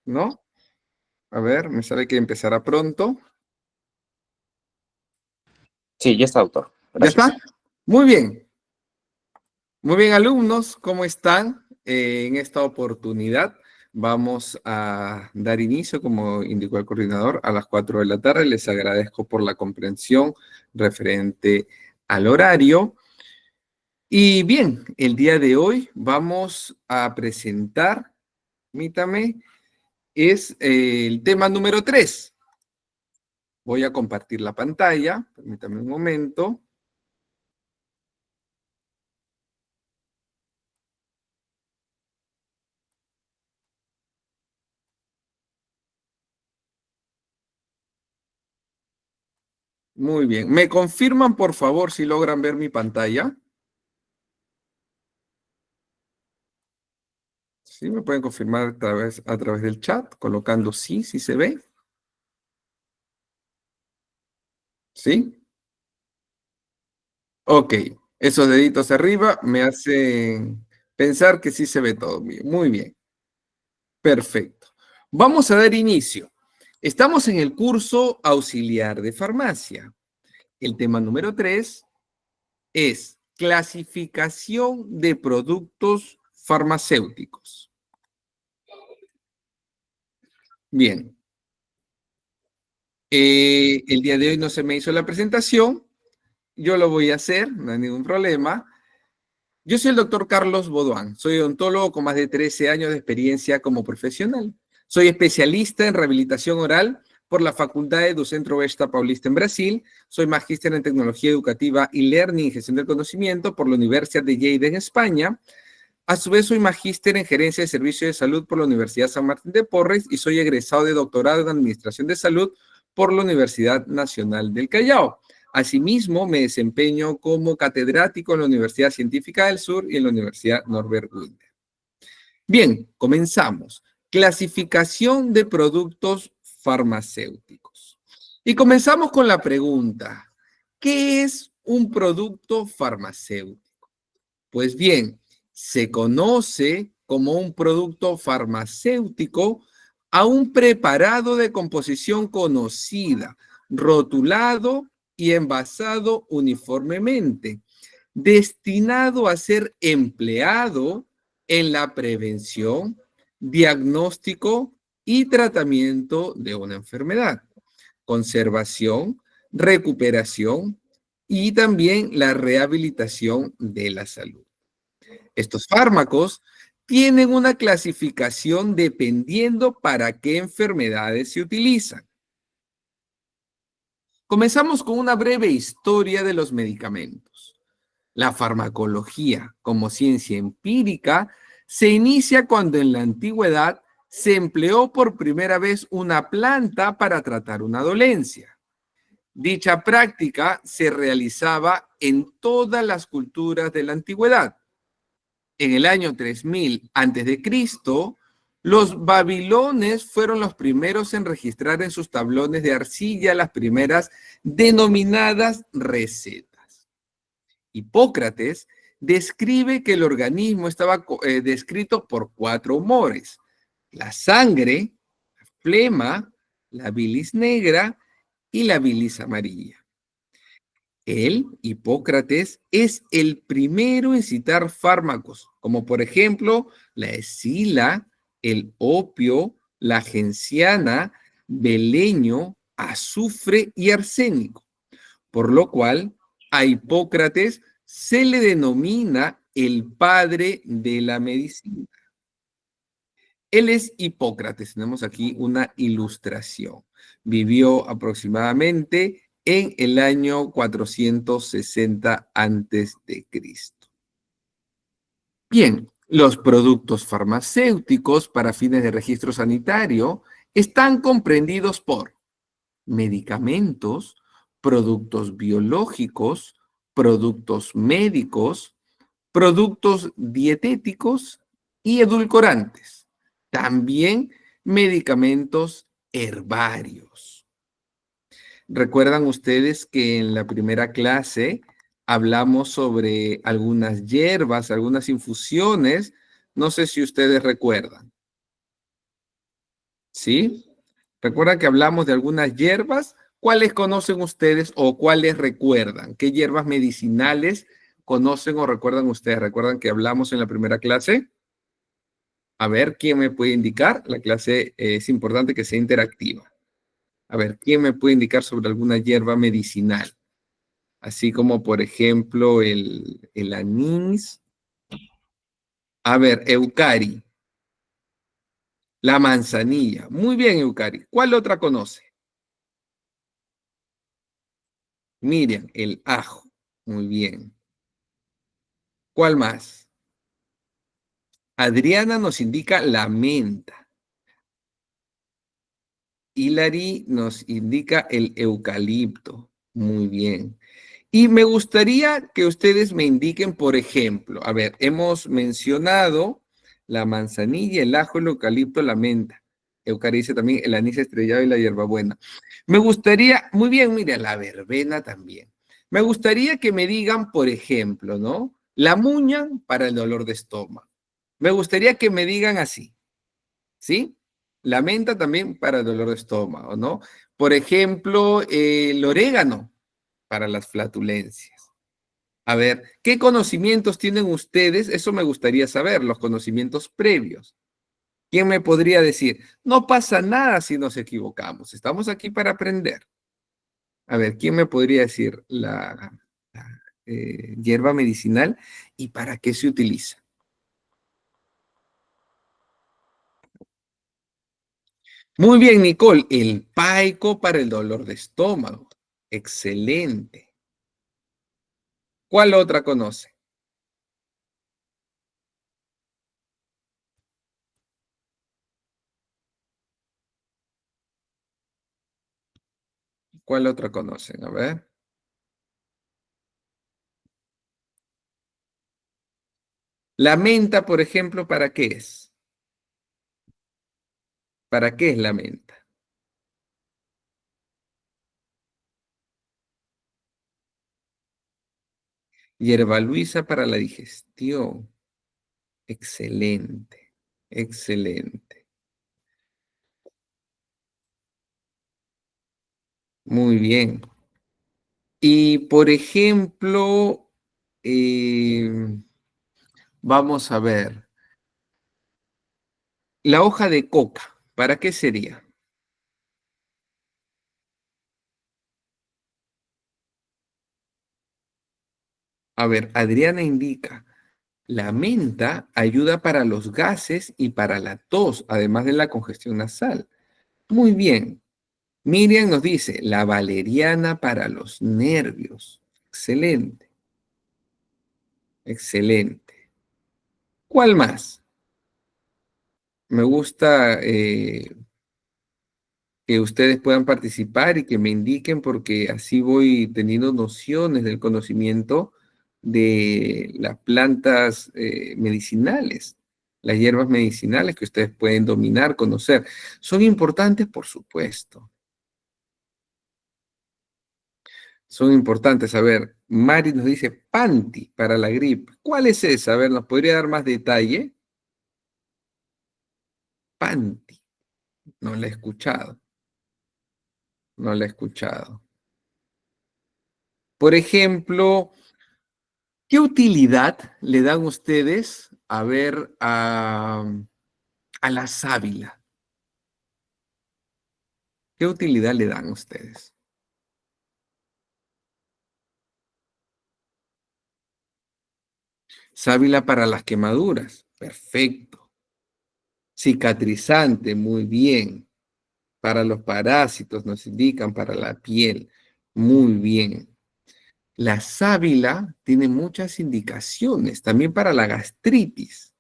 ¿no? A ver, me sale que empezará pronto. Sí, ya está, doctor. ¿Ya Gracias. está? Muy bien. Muy bien, alumnos, ¿cómo están? En esta oportunidad vamos a dar inicio, como indicó el coordinador, a las 4 de la tarde. Les agradezco por la comprensión referente al horario. Y bien, el día de hoy vamos a presentar, permítame, es el tema número 3. Voy a compartir la pantalla, permítame un momento. Muy bien. ¿Me confirman, por favor, si logran ver mi pantalla? Sí, me pueden confirmar a través del chat, colocando sí, sí se ve. ¿Sí? Ok. Esos deditos arriba me hacen pensar que sí se ve todo bien. Muy bien. Perfecto. Vamos a dar inicio. Estamos en el curso auxiliar de farmacia. El tema número 3 es clasificación de productos farmacéuticos. Bien. El día de hoy no se me hizo la presentación. Yo lo voy a hacer, no hay ningún problema. Yo soy el doctor Carlos Bodoán. Soy odontólogo con más de 13 años de experiencia como profesional. Soy especialista en rehabilitación oral por la Faculdade do Centro-Oeste Paulista en Brasil. Soy magíster en tecnología educativa y learning y gestión del conocimiento por la Universidad de Lleida en España. A su vez, soy magíster en gerencia de servicios de salud por la Universidad San Martín de Porres y soy egresado de doctorado en administración de salud por la Universidad Nacional del Callao. Asimismo, me desempeño como catedrático en la Universidad Científica del Sur y en la Universidad Norbert Wiener. Bien, comenzamos. Clasificación de productos farmacéuticos. Y comenzamos con la pregunta, ¿qué es un producto farmacéutico? Pues bien, se conoce como un producto farmacéutico a un preparado de composición conocida, rotulado y envasado uniformemente, destinado a ser empleado en la prevención, diagnóstico y tratamiento de una enfermedad, conservación, recuperación y también la rehabilitación de la salud. Estos fármacos tienen una clasificación dependiendo para qué enfermedades se utilizan. Comenzamos con una breve historia de los medicamentos. La farmacología, como ciencia empírica, se inicia cuando en la antigüedad se empleó por primera vez una planta para tratar una dolencia. Dicha práctica se realizaba en todas las culturas de la antigüedad. En el año 3000 a.C., los babilones fueron los primeros en registrar en sus tablones de arcilla las primeras denominadas recetas. Hipócrates describe que el organismo estaba descrito por 4 humores: la sangre, la flema, la bilis negra y la bilis amarilla. Él, Hipócrates, es el primero en citar fármacos, como por ejemplo la escila, el opio, la genciana, beleño, azufre y arsénico, por lo cual a Hipócrates se le denomina el padre de la medicina. Él es Hipócrates, tenemos aquí una ilustración. Vivió aproximadamente en el año 460 antes de Cristo. Bien, los productos farmacéuticos para fines de registro sanitario están comprendidos por medicamentos, productos biológicos, productos médicos, productos dietéticos y edulcorantes. También medicamentos herbarios. ¿Recuerdan ustedes que en la primera clase hablamos sobre algunas hierbas, algunas infusiones? No sé si ustedes recuerdan. ¿sí? Recuerdan que hablamos de algunas hierbas. ¿Cuáles conocen ustedes o cuáles recuerdan? ¿Qué hierbas medicinales conocen o recuerdan ustedes? ¿Recuerdan que hablamos en la primera clase? A ver, ¿quién me puede indicar? La clase es importante que sea interactiva. A ver, ¿quién me puede indicar sobre alguna hierba medicinal? Así como, por ejemplo, el anís. A ver, Eucari, la manzanilla. Muy bien, Eucari. ¿Cuál otra conoce? Miriam, el ajo. Muy bien. ¿Cuál más? Adriana nos indica la menta. Hilary nos indica el eucalipto. Muy bien. Y me gustaría que ustedes me indiquen, por ejemplo, a ver, hemos mencionado la manzanilla, el ajo, el eucalipto, la menta. Eucaricia también, el anís estrellado y la hierbabuena. Me gustaría, muy bien, mira, la verbena también. Me gustaría que me digan, por ejemplo, ¿no? La muña para el dolor de estómago. Me gustaría que me digan así, ¿sí? La menta también para el dolor de estómago, ¿no? Por ejemplo, el orégano para las flatulencias. A ver, ¿qué conocimientos tienen ustedes? Eso me gustaría saber, los conocimientos previos. ¿Quién me podría decir? No pasa nada si nos equivocamos, estamos aquí para aprender. A ver, ¿quién me podría decir la hierba medicinal y para qué se utiliza? Muy bien, Nicole, el paico para el dolor de estómago. Excelente. ¿Cuál otra conoce? ¿Cuál otra conocen? A ver. La menta, por ejemplo, ¿para qué es? ¿Para qué es la menta? Hierba Luisa para la digestión. Excelente, excelente. Muy bien. Y por ejemplo, eh, vamos a ver, la hoja de coca, ¿para qué sería? A ver, Adriana indica, la menta ayuda para los gases y para la tos, además de la congestión nasal. Muy bien. Miriam nos dice, la valeriana para los nervios. Excelente, excelente. ¿Cuál más? Me gusta que ustedes puedan participar y que me indiquen porque así voy teniendo nociones del conocimiento de las plantas medicinales, las hierbas medicinales que ustedes pueden dominar, conocer. Son importantes, por supuesto. Son importantes. A ver, Mari nos dice Panty para la gripe. ¿Cuál es esa? A ver, ¿nos podría dar más detalle? Panty. No la he escuchado. No la he escuchado. Por ejemplo, ¿qué utilidad le dan ustedes a ver a la sábila? ¿Qué utilidad le dan ustedes? Sábila para las quemaduras. Perfecto. Cicatrizante, muy bien. Para los parásitos nos indican, para la piel. Muy bien. La sábila tiene muchas indicaciones, también para la gastritis.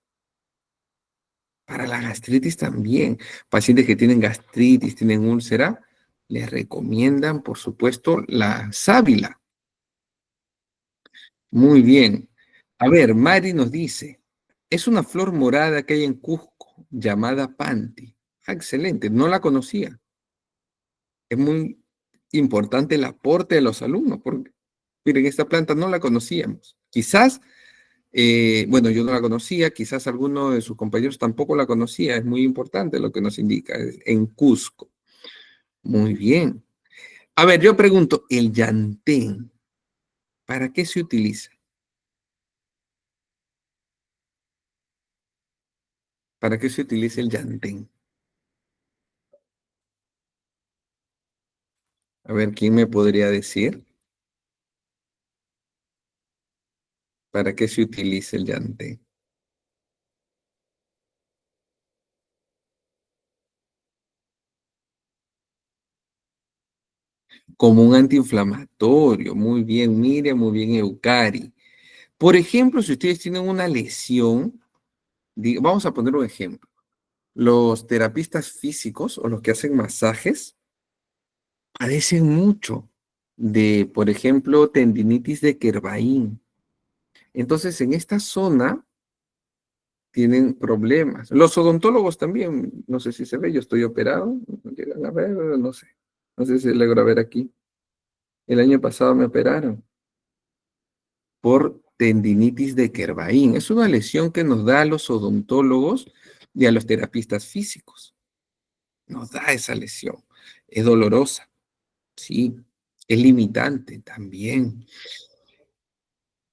Para la gastritis también. Pacientes que tienen gastritis, tienen úlcera, les recomiendan, por supuesto, la sábila. Muy bien. A ver, Mari nos dice, es una flor morada que hay en Cusco llamada Panti. Ah, excelente, no la conocía. Es muy importante el aporte de los alumnos, porque miren, esta planta no la conocíamos. Quizás Bueno, yo no la conocía, quizás alguno de sus compañeros tampoco la conocía, es muy importante lo que nos indica, es en Cusco. Muy bien. A ver, yo pregunto, el llantén, ¿para qué se utiliza? ¿Para qué se utiliza el llantén? A ver, ¿quién me podría decir? ¿Para qué se utiliza el llantén? Como un antiinflamatorio. Muy bien, Miriam, muy bien, Eucari. Por ejemplo, si ustedes tienen una lesión, vamos a poner un ejemplo. Los terapistas físicos o los que hacen masajes padecen mucho de, por ejemplo, tendinitis de Kervain. Entonces, en esta zona tienen problemas. Los odontólogos también, no sé si se ve, yo estoy operado, no llegan a ver, no sé. No sé si logro ver aquí. El año pasado me operaron por tendinitis de Kervain. Es una lesión que nos da a los odontólogos y a los terapistas físicos. Nos da esa lesión. Es dolorosa, sí. Es limitante también.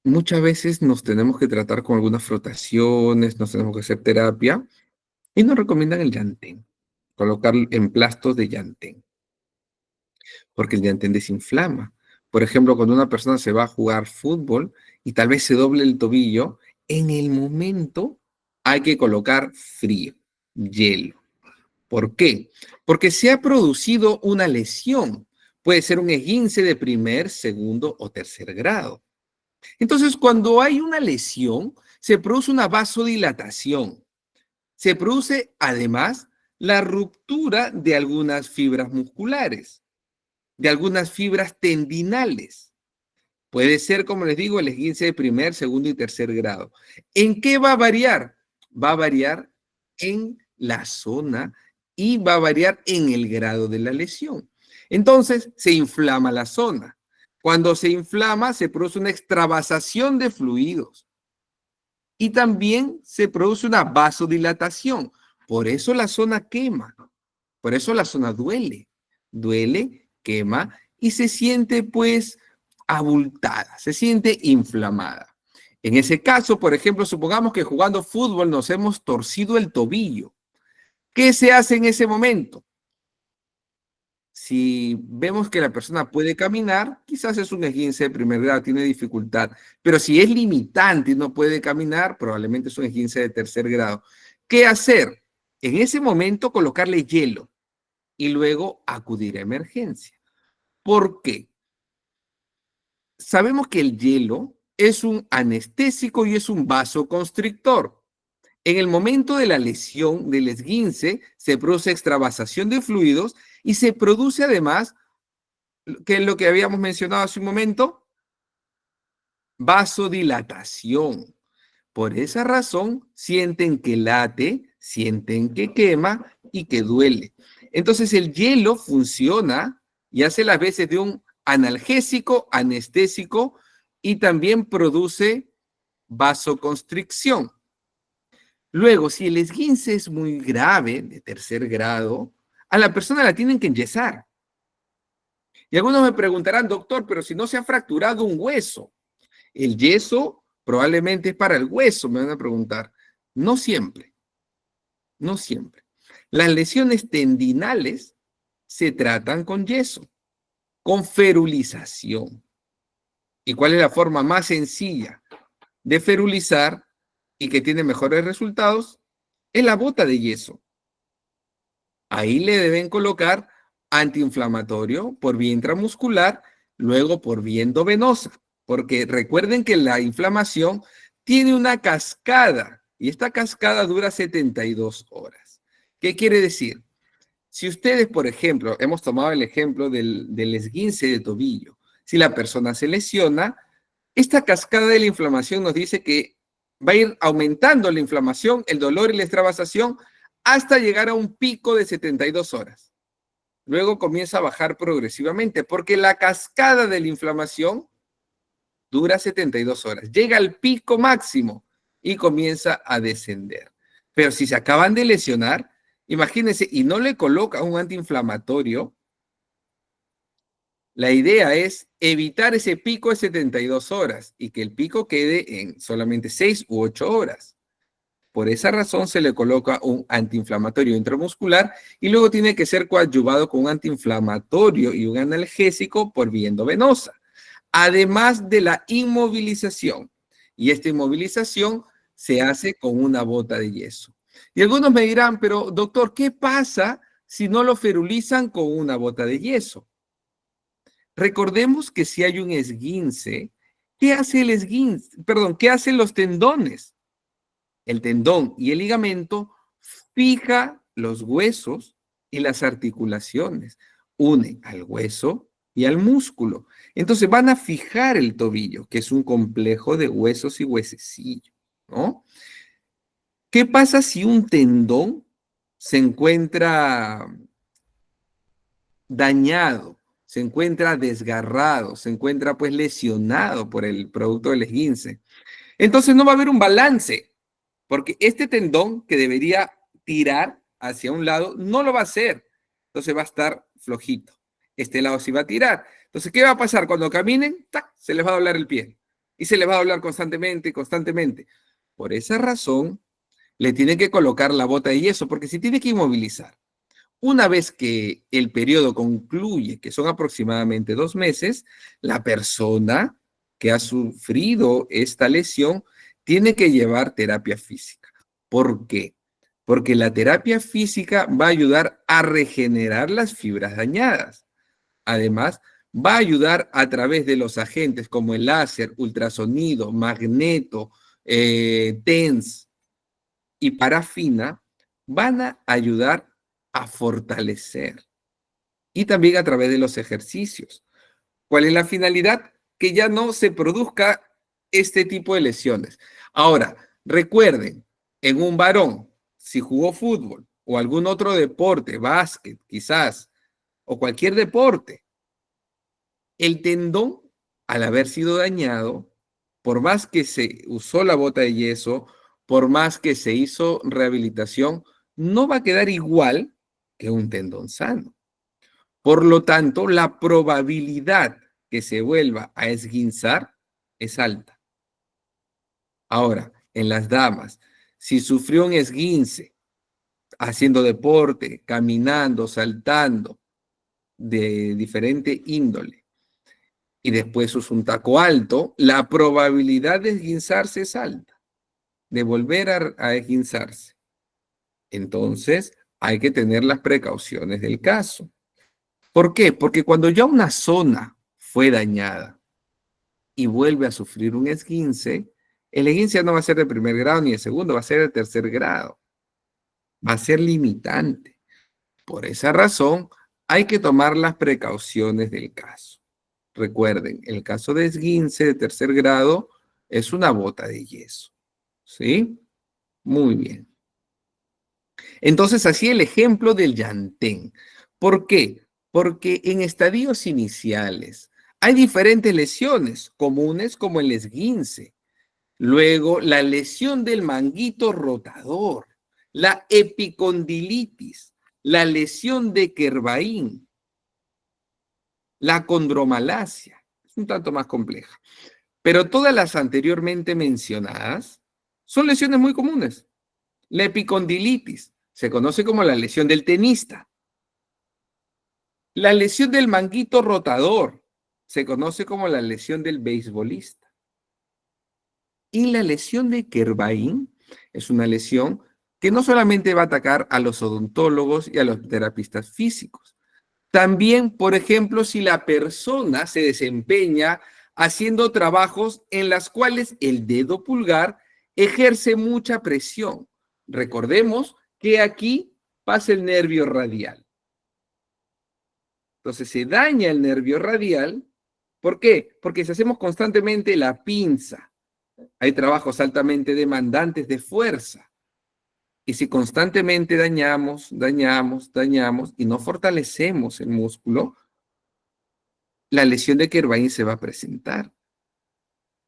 Muchas veces nos tenemos que tratar con algunas frotaciones, nos tenemos que hacer terapia y nos recomiendan el llantén, colocar emplastos de llantén, porque el llantén desinflama. Por ejemplo, cuando una persona se va a jugar fútbol y tal vez se doble el tobillo, en el momento hay que colocar frío, hielo. ¿Por qué? Porque se ha producido una lesión. Puede ser un esguince de primer, segundo o tercer grado. Entonces, cuando hay una lesión, se produce una vasodilatación. Se produce además la ruptura de algunas fibras musculares, de algunas fibras tendinales. Puede ser, como les digo, el esguince de primer, segundo y tercer grado. ¿En qué va a variar? Va a variar en la zona y va a variar en el grado de la lesión. Entonces, se inflama la zona. Cuando se inflama, se produce una extravasación de fluidos y también se produce una vasodilatación. Por eso la zona quema, por eso la zona duele, quema y se siente pues abultada, se siente inflamada. En ese caso, por ejemplo, supongamos que jugando fútbol nos hemos torcido el tobillo. ¿Qué se hace en ese momento? Si vemos que la persona puede caminar, quizás es un esguince de primer grado, tiene dificultad. Pero si es limitante y no puede caminar, probablemente es un esguince de tercer grado. ¿Qué hacer? En ese momento colocarle hielo y luego acudir a emergencia. ¿Por qué? Sabemos que el hielo es un anestésico y es un vasoconstrictor. En el momento de la lesión del esguince se produce extravasación de fluidos y se produce además, que es lo que habíamos mencionado hace un momento, vasodilatación. Por esa razón sienten que late, sienten que quema y que duele. Entonces el hielo funciona y hace las veces de un analgésico, anestésico y también produce vasoconstricción. Luego, si el esguince es muy grave, de tercer grado, a la persona la tienen que enyesar. Y algunos me preguntarán, doctor, pero si no se ha fracturado un hueso, el yeso probablemente es para el hueso, me van a preguntar. No siempre, no siempre. Las lesiones tendinales se tratan con yeso, con ferulización. ¿Y cuál es la forma más sencilla de ferulizar y que tiene mejores resultados? Es la bota de yeso. Ahí le deben colocar antiinflamatorio por vía intramuscular, luego por vía endovenosa, porque recuerden que la inflamación tiene una cascada y esta cascada dura 72 horas. ¿Qué quiere decir? Si ustedes, por ejemplo, hemos tomado el ejemplo del esguince de tobillo, si la persona se lesiona, esta cascada de la inflamación nos dice que va a ir aumentando la inflamación, el dolor y la extravasación hasta llegar a un pico de 72 horas. Luego comienza a bajar progresivamente porque la cascada de la inflamación dura 72 horas, llega al pico máximo y comienza a descender. Pero si se acaban de lesionar, imagínense, y no le coloca un antiinflamatorio, la idea es evitar ese pico de 72 horas y que el pico quede en solamente 6 u 8 horas. Por esa razón se le coloca un antiinflamatorio intramuscular y luego tiene que ser coadyuvado con un antiinflamatorio y un analgésico por vía endovenosa, además de la inmovilización. Y esta inmovilización se hace con una bota de yeso. Y algunos me dirán, pero doctor, ¿qué pasa si no lo ferulizan con una bota de yeso? Recordemos que si hay un esguince, ¿qué hace el esguince? Perdón, ¿qué hacen los tendones? El tendón y el ligamento fija los huesos y las articulaciones, une al hueso y al músculo. Entonces van a fijar el tobillo, que es un complejo de huesos y huesecillos, ¿no? ¿Qué pasa si un tendón se encuentra dañado, se encuentra desgarrado, se encuentra pues lesionado por el producto del esguince? Entonces no va a haber un balance, porque este tendón que debería tirar hacia un lado no lo va a hacer. Entonces va a estar flojito. Este lado sí va a tirar. Entonces, ¿qué va a pasar? Cuando caminen, ¡tac!, se les va a doblar el pie. Y se les va a doblar constantemente, constantemente. Por esa razón, le tienen que colocar la bota de yeso, porque se tiene que inmovilizar. Una vez que el periodo concluye, que son aproximadamente 2 meses, la persona que ha sufrido esta lesión tiene que llevar terapia física. ¿Por qué? Porque la terapia física va a ayudar a regenerar las fibras dañadas. Además, va a ayudar a través de los agentes como el láser, ultrasonido, magneto, TENS y parafina, van a ayudar a fortalecer. Y también a través de los ejercicios. ¿Cuál es la finalidad? Que ya no se produzca este tipo de lesiones. Ahora, recuerden, en un varón, si jugó fútbol o algún otro deporte, básquet quizás, o cualquier deporte, el tendón, al haber sido dañado, por más que se usó la bota de yeso, por más que se hizo rehabilitación, no va a quedar igual que un tendón sano. Por lo tanto, la probabilidad que se vuelva a esguinzar es alta. Ahora, en las damas, si sufrió un esguince haciendo deporte, caminando, saltando, de diferente índole, y después usa un taco alto, la probabilidad de esguinzarse es alta, de volver a esguinzarse. Entonces, hay que tener las precauciones del caso. ¿Por qué? Porque cuando ya una zona fue dañada y vuelve a sufrir un esguince, el esguince no va a ser de primer grado ni de segundo, va a ser de tercer grado. Va a ser limitante. Por esa razón, hay que tomar las precauciones del caso. Recuerden, el caso de esguince de tercer grado es una bota de yeso. ¿Sí? Muy bien. Entonces, así el ejemplo del llantén. ¿Por qué? Porque en estadios iniciales hay diferentes lesiones comunes como el esguince. Luego, la lesión del manguito rotador, la epicondilitis, la lesión de Kervain, la condromalacia. Es un tanto más compleja. Pero todas las anteriormente mencionadas son lesiones muy comunes. La epicondilitis se conoce como la lesión del tenista. La lesión del manguito rotador se conoce como la lesión del beisbolista. Y la lesión de Kervain es una lesión que no solamente va a atacar a los odontólogos y a los terapistas físicos. También, por ejemplo, si la persona se desempeña haciendo trabajos en las cuales el dedo pulgar ejerce mucha presión. Recordemos que aquí pasa el nervio radial. Entonces se daña el nervio radial. ¿Por qué? Porque si hacemos constantemente la pinza, hay trabajos altamente demandantes de fuerza. Y si constantemente dañamos y no fortalecemos el músculo, la lesión de Kervain se va a presentar.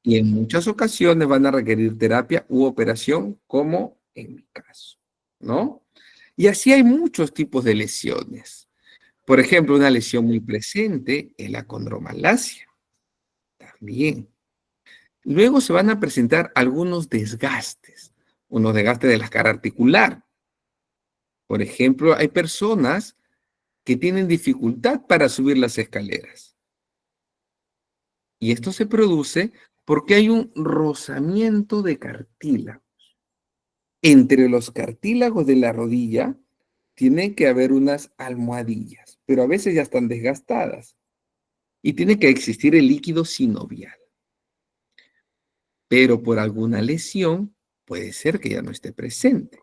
y en muchas ocasiones van a requerir terapia u operación, como en mi caso, ¿no? Y así hay muchos tipos de lesiones. Por ejemplo, una lesión muy presente es la condromalacia, también. Luego se van a presentar algunos desgastes, unos desgastes de la cara articular. Por ejemplo, hay personas que tienen dificultad para subir las escaleras. Y esto se produce porque hay un rozamiento de cartílago. Entre los cartílagos de la rodilla tiene que haber unas almohadillas, pero a veces ya están desgastadas. Y tiene que existir el líquido sinovial. Pero por alguna lesión puede ser que ya no esté presente.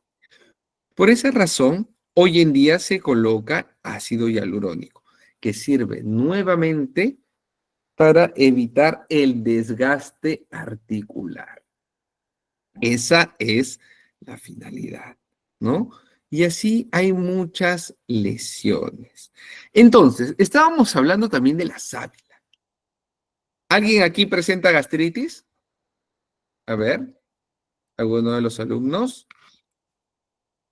Por esa razón, hoy en día se coloca ácido hialurónico, que sirve nuevamente para evitar el desgaste articular. Esa es la finalidad, ¿no? Y así hay muchas lesiones. Entonces, estábamos hablando también de la sábila. ¿Alguien aquí presenta gastritis? A ver, ¿alguno de los alumnos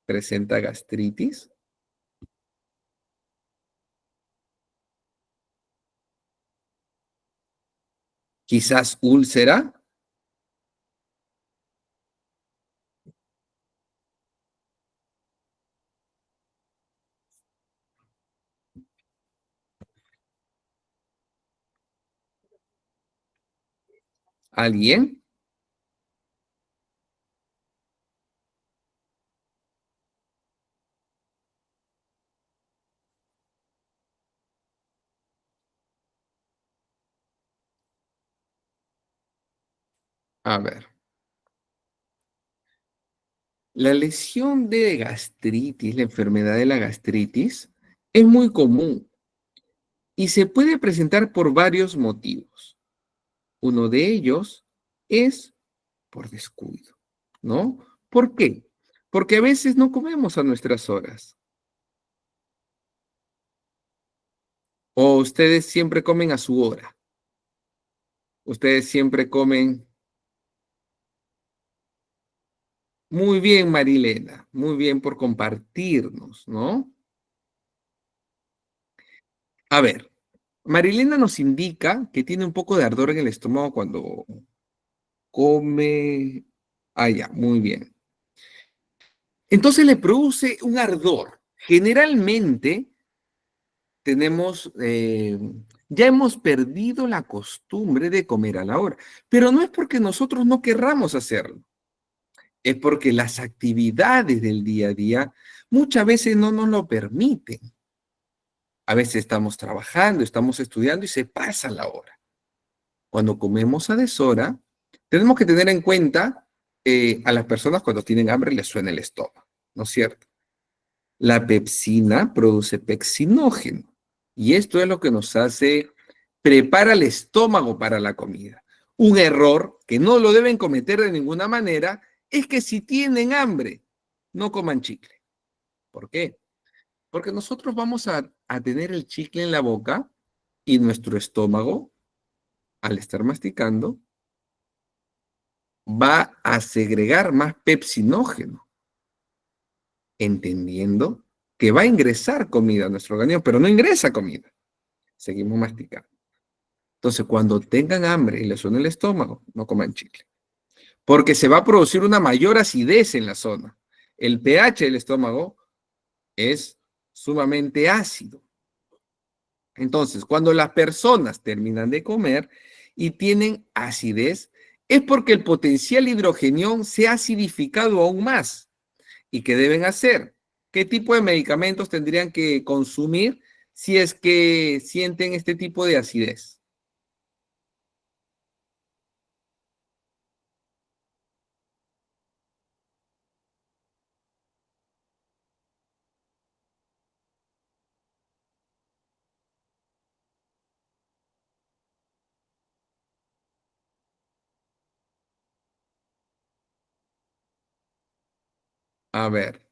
presenta gastritis? Quizás úlcera. ¿Alguien? A ver. La lesión de gastritis, la enfermedad de la gastritis, es muy común y se puede presentar por varios motivos. Uno de ellos es por descuido, ¿no? ¿Por qué? Porque a veces no comemos a nuestras horas. O ustedes siempre comen a su hora. Ustedes siempre comen muy bien, Marilena. Muy bien por compartirnos, ¿no? A ver, Marilena nos indica que tiene un poco de ardor en el estómago cuando come. Ah, ya, muy bien. Entonces le produce un ardor. Generalmente tenemos, ya hemos perdido la costumbre de comer a la hora, pero no es porque nosotros no querramos hacerlo, es porque las actividades del día a día muchas veces no nos lo permiten. A veces estamos trabajando, estamos estudiando y se pasa la hora. Cuando comemos a deshora, tenemos que tener en cuenta a las personas cuando tienen hambre les suena el estómago, ¿no es cierto? La pepsina produce pexinógeno y esto es lo que nos hace, prepara el estómago para la comida. Un error que no lo deben cometer de ninguna manera es que si tienen hambre, no coman chicle. ¿Por qué? Porque nosotros vamos a tener el chicle en la boca y nuestro estómago, al estar masticando, va a segregar más pepsinógeno, entendiendo que va a ingresar comida a nuestro organismo, pero no ingresa comida. Seguimos masticando. Entonces, cuando tengan hambre y les suene el estómago, no coman chicle, porque se va a producir una mayor acidez en la zona. El pH del estómago es sumamente ácido. Entonces, cuando las personas terminan de comer y tienen acidez, es porque el potencial hidrogenión se ha acidificado aún más. ¿Y qué deben hacer? ¿Qué tipo de medicamentos tendrían que consumir si es que sienten este tipo de acidez? A ver,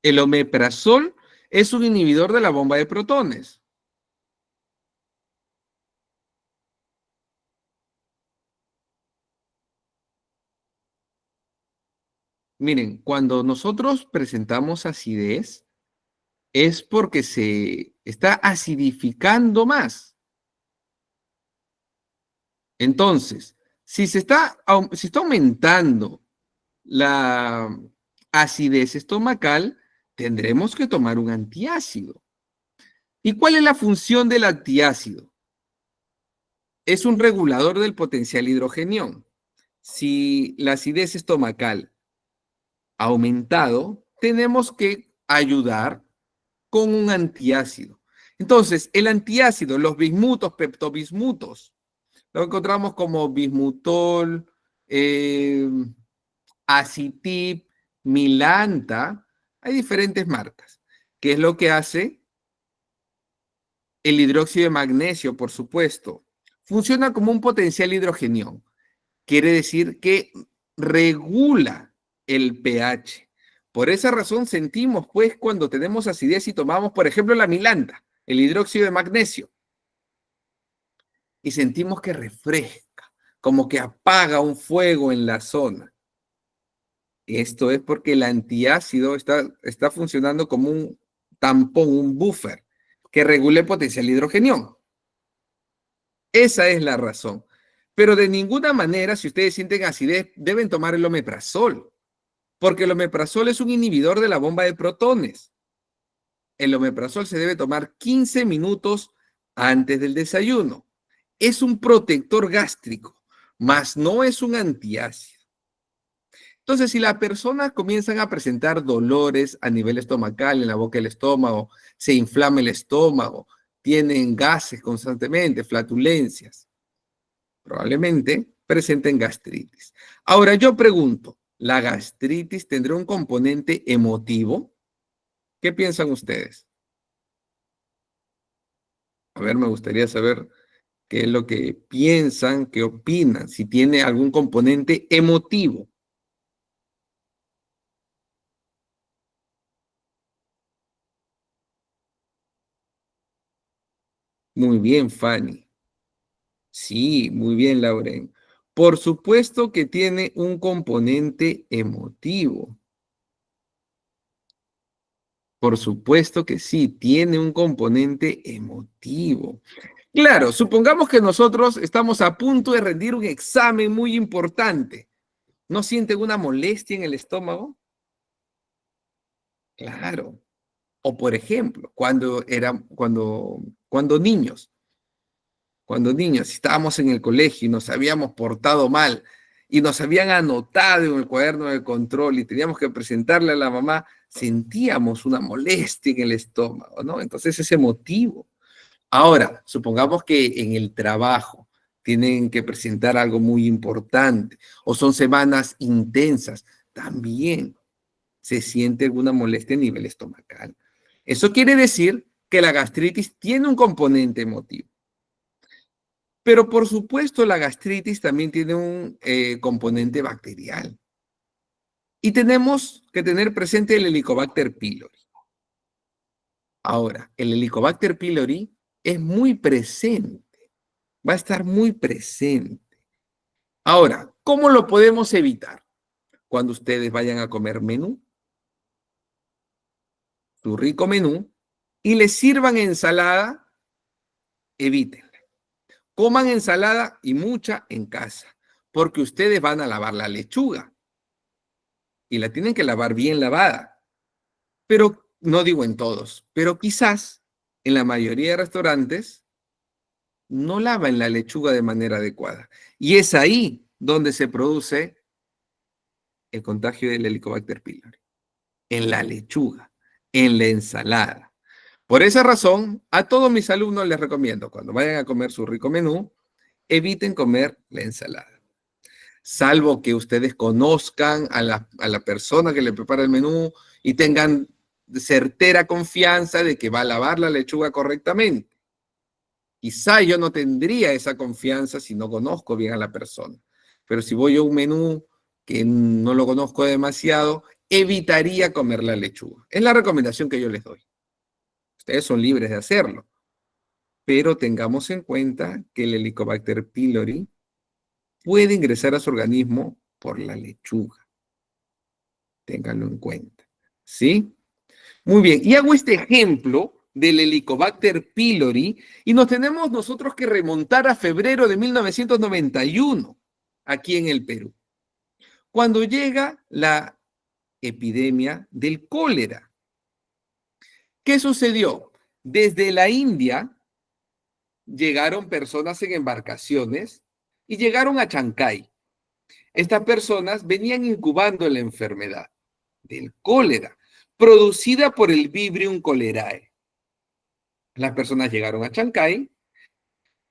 El omeprazol es un inhibidor de la bomba de protones. Miren, cuando nosotros presentamos acidez, es porque se está acidificando más. Entonces, si está aumentando la acidez estomacal, tendremos que tomar un antiácido. ¿Y cuál es la función del antiácido? Es un regulador del potencial hidrogenión. Si la acidez estomacal ha aumentado, tenemos que ayudar con un antiácido. Entonces, el antiácido, los bismutos, peptobismutos, lo encontramos como bismutol, acitib, milanta. Hay diferentes marcas. ¿Qué es lo que hace? El hidróxido de magnesio, por supuesto, funciona como un potencial hidrogenión. Quiere decir que regula el pH. Por esa razón sentimos, pues, cuando tenemos acidez y tomamos, por ejemplo, la milanta, el hidróxido de magnesio, y sentimos que refresca, como que apaga un fuego en la zona. Esto es porque el antiácido está funcionando como un tampón, un buffer, que regule el potencial hidrogenión. Esa es la razón. Pero de ninguna manera, si ustedes sienten acidez, deben tomar el omeprazol, porque el omeprazol es un inhibidor de la bomba de protones. El omeprazol se debe tomar 15 minutos antes del desayuno. Es un protector gástrico, mas no es un antiácido. Entonces, si las personas comienzan a presentar dolores a nivel estomacal, en la boca del estómago, se inflama el estómago, tienen gases constantemente, flatulencias, probablemente presenten gastritis. Ahora yo pregunto, ¿la gastritis tendrá un componente emotivo? ¿Qué piensan ustedes? A ver, me gustaría saber qué es lo que piensan, qué opinan, si tiene algún componente emotivo. Muy bien, Fanny. Sí, muy bien, Lauren. Por supuesto que tiene un componente emotivo. Por supuesto que sí, tiene un componente emotivo. Claro, supongamos que nosotros estamos a punto de rendir un examen muy importante. ¿No sienten una molestia en el estómago? Claro. O por ejemplo, cuando niños estábamos en el colegio y nos habíamos portado mal y nos habían anotado en el cuaderno de control y teníamos que presentarle a la mamá, sentíamos una molestia en el estómago, ¿no? Entonces es emotivo. Ahora, supongamos que en el trabajo tienen que presentar algo muy importante o son semanas intensas, también se siente alguna molestia a nivel estomacal. Eso quiere decir que la gastritis tiene un componente emotivo. Pero por supuesto la gastritis también tiene un componente bacterial. Y tenemos que tener presente el Helicobacter pylori. Ahora, el Helicobacter pylori es muy presente, va a estar muy presente. Ahora, ¿cómo lo podemos evitar? Cuando ustedes vayan a comer menú, su rico menú, y les sirvan ensalada, evítenla. Coman ensalada y mucha en casa, porque ustedes van a lavar la lechuga y la tienen que lavar bien lavada. Pero no digo en todos, pero quizás en la mayoría de restaurantes no lavan la lechuga de manera adecuada. Y es ahí donde se produce el contagio del Helicobacter pylori, en la lechuga, en la ensalada. Por esa razón, a todos mis alumnos les recomiendo, cuando vayan a comer su rico menú, eviten comer la ensalada. Salvo que ustedes conozcan a la persona que le prepara el menú y tengan certera confianza de que va a lavar la lechuga correctamente. Quizá yo no tendría esa confianza si no conozco bien a la persona. Pero si voy a un menú que no lo conozco demasiado, evitaría comer la lechuga. Es la recomendación que yo les doy. Ustedes son libres de hacerlo, pero tengamos en cuenta que el Helicobacter pylori puede ingresar a su organismo por la lechuga. Ténganlo en cuenta. ¿Sí? Muy bien. Y hago este ejemplo del Helicobacter pylori y nos tenemos nosotros que remontar a febrero de 1991 aquí en el Perú, cuando llega la epidemia del cólera. ¿Qué sucedió? Desde la India llegaron personas en embarcaciones y llegaron a Chancay. Estas personas venían incubando la enfermedad del cólera, producida por el Vibrio cholerae. Las personas llegaron a Chancay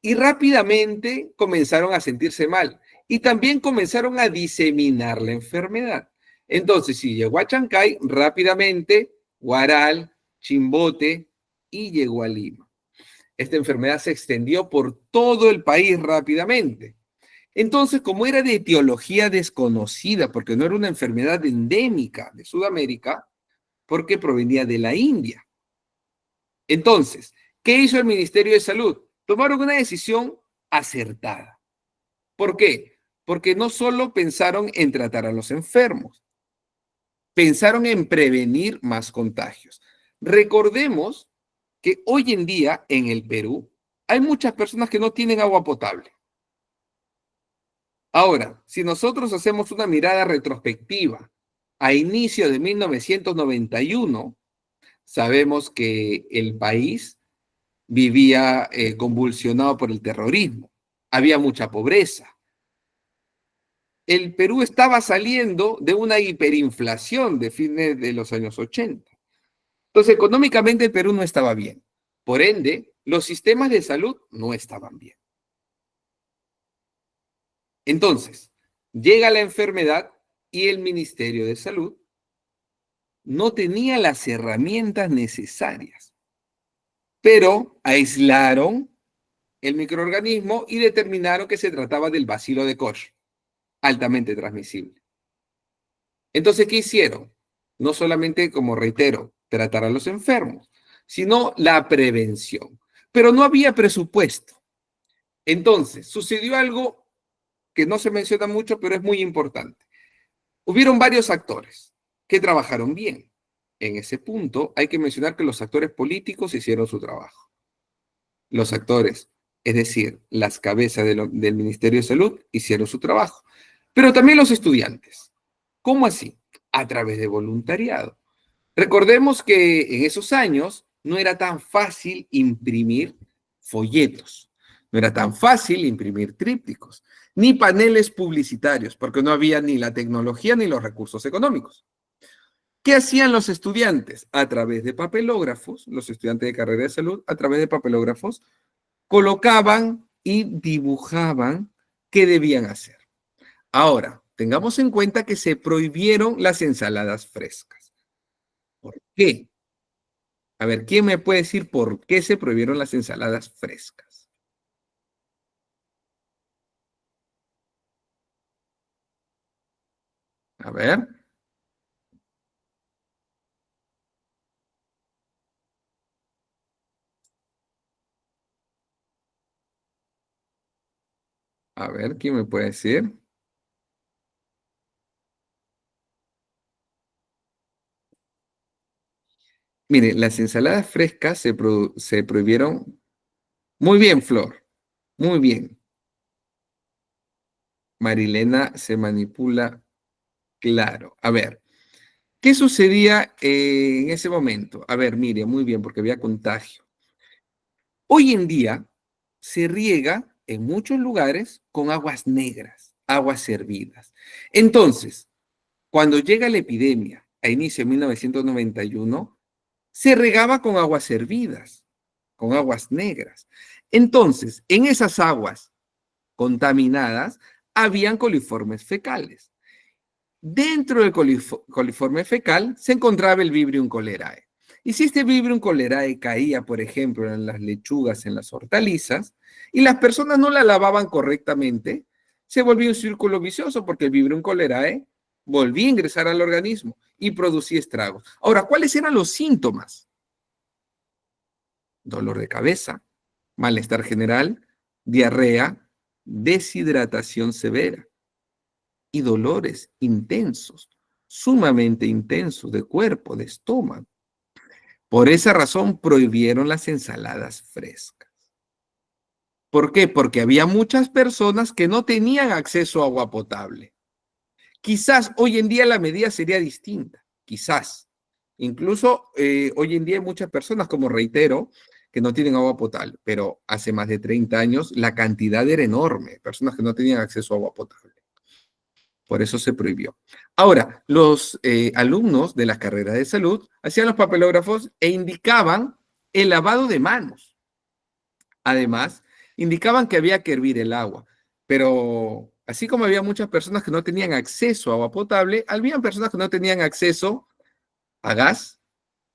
y rápidamente comenzaron a sentirse mal y también comenzaron a diseminar la enfermedad. Entonces, si llegó a Chancay, rápidamente, Huaral, Chimbote y llegó a Lima. Esta enfermedad se extendió por todo el país rápidamente. Entonces, como era de etiología desconocida, porque no era una enfermedad endémica de Sudamérica, porque provenía de la India. Entonces, ¿qué hizo el Ministerio de Salud? Tomaron una decisión acertada. ¿Por qué? Porque no solo pensaron en tratar a los enfermos, pensaron en prevenir más contagios. Recordemos que hoy en día en el Perú hay muchas personas que no tienen agua potable. Ahora, si nosotros hacemos una mirada retrospectiva a inicio de 1991, sabemos que el país vivía convulsionado por el terrorismo. Había mucha pobreza. El Perú estaba saliendo de una hiperinflación de fines de los años 80. Entonces, económicamente el Perú no estaba bien. Por ende, los sistemas de salud no estaban bien. Entonces, llega la enfermedad y el Ministerio de Salud no tenía las herramientas necesarias, pero aislaron el microorganismo y determinaron que se trataba del bacilo de Koch, altamente transmisible. Entonces, ¿qué hicieron? No solamente, como reitero, tratar a los enfermos, sino la prevención. Pero no había presupuesto. Entonces, sucedió algo que no se menciona mucho, pero es muy importante. Hubieron varios actores que trabajaron bien. En ese punto hay que mencionar que los actores políticos hicieron su trabajo. Los actores, es decir, las cabezas del Ministerio de Salud, hicieron su trabajo. Pero también los estudiantes. ¿Cómo así? A través de voluntariado. Recordemos que en esos años no era tan fácil imprimir folletos, no era tan fácil imprimir trípticos, ni paneles publicitarios, porque no había ni la tecnología ni los recursos económicos. ¿Qué hacían los estudiantes? A través de papelógrafos, los estudiantes de carrera de salud, a través de papelógrafos, colocaban y dibujaban qué debían hacer. Ahora, tengamos en cuenta que se prohibieron las ensaladas frescas. ¿Por qué? A ver, ¿quién me puede decir por qué se prohibieron las ensaladas frescas? A ver, ¿quién me puede decir? Mire, las ensaladas frescas se prohibieron. Muy bien, Flor. Muy bien. Marilena se manipula. Claro. A ver, ¿qué sucedía en ese momento? A ver, mire, muy bien, porque había contagio. Hoy en día se riega en muchos lugares con aguas negras, aguas hervidas. Entonces, cuando llega la epidemia a inicio de 1991, se regaba con aguas hervidas, con aguas negras. Entonces, en esas aguas contaminadas, habían coliformes fecales. Dentro del coliforme fecal se encontraba el Vibrio cholerae. Y si este Vibrio cholerae caía, por ejemplo, en las lechugas, en las hortalizas, y las personas no la lavaban correctamente, se volvía un círculo vicioso porque el Vibrio cholerae volvía a ingresar al organismo y producía estragos. Ahora, ¿cuáles eran los síntomas? Dolor de cabeza, malestar general, diarrea, deshidratación severa y dolores intensos, sumamente intensos de cuerpo, de estómago. Por esa razón prohibieron las ensaladas frescas. ¿Por qué? Porque había muchas personas que no tenían acceso a agua potable. Quizás hoy en día la medida sería distinta, quizás. Incluso hoy en día hay muchas personas, como reitero, que no tienen agua potable, pero hace más de 30 años la cantidad era enorme, personas que no tenían acceso a agua potable. Por eso se prohibió. Ahora, los alumnos de la carrera de salud hacían los papelógrafos e indicaban el lavado de manos. Además, indicaban que había que hervir el agua, pero así como había muchas personas que no tenían acceso a agua potable, había personas que no tenían acceso a gas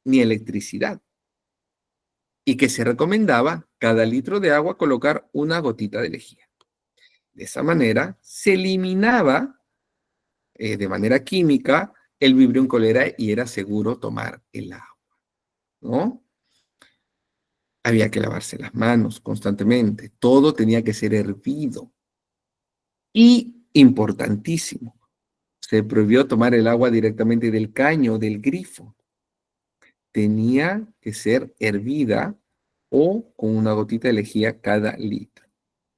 ni electricidad y que se recomendaba cada litro de agua colocar una gotita de lejía. De esa manera se eliminaba de manera química el Vibrio cólera y era seguro tomar el agua, ¿no? Había que lavarse las manos constantemente, todo tenía que ser hervido. Y, importantísimo, se prohibió tomar el agua directamente del caño, del grifo. Tenía que ser hervida o con una gotita de lejía cada litro.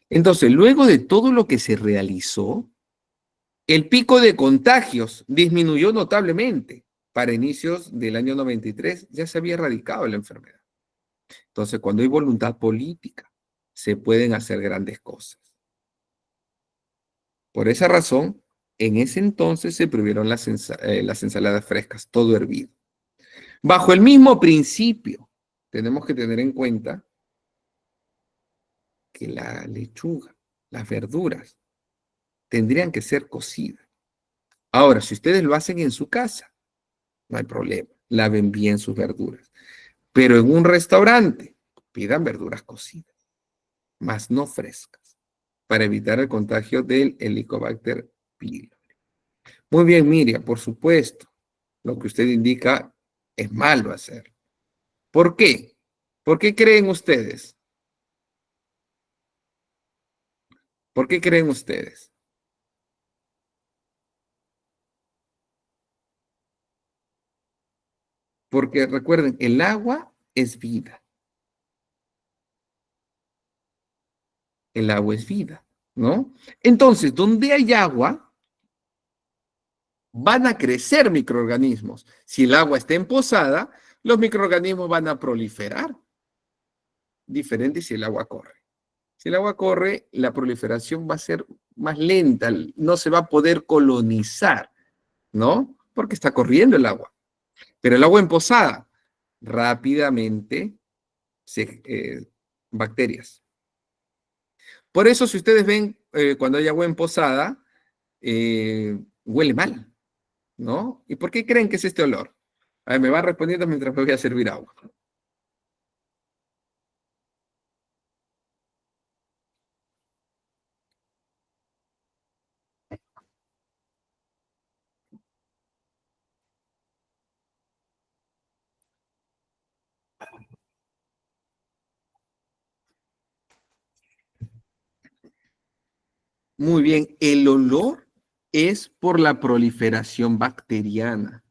Entonces, luego de todo lo que se realizó, el pico de contagios disminuyó notablemente. Para inicios del año 93 ya se había erradicado la enfermedad. Entonces, cuando hay voluntad política, se pueden hacer grandes cosas. Por esa razón, en ese entonces se prohibieron las ensaladas frescas, todo hervido. Bajo el mismo principio, tenemos que tener en cuenta que la lechuga, las verduras, tendrían que ser cocidas. Ahora, si ustedes lo hacen en su casa, no hay problema, laven bien sus verduras. Pero en un restaurante, pidan verduras cocidas, más no frescas, para evitar el contagio del Helicobacter pylori. Muy bien, Miriam, por supuesto, lo que usted indica es malo hacer. ¿Por qué? ¿Por qué creen ustedes? ¿Por qué creen ustedes? Porque recuerden, el agua es vida. El agua es vida, ¿no? Entonces, donde hay agua, van a crecer microorganismos. Si el agua está empozada, los microorganismos van a proliferar. Diferente si el agua corre. Si el agua corre, la proliferación va a ser más lenta, no se va a poder colonizar, ¿no? Porque está corriendo el agua. Pero el agua empozada, rápidamente, bacterias. Por eso, si ustedes ven, cuando hay agua empozada, huele mal, ¿no? ¿Y por qué creen que es este olor? A ver, me va respondiendo mientras me voy a servir agua. Muy bien, el olor es por la proliferación bacteriana.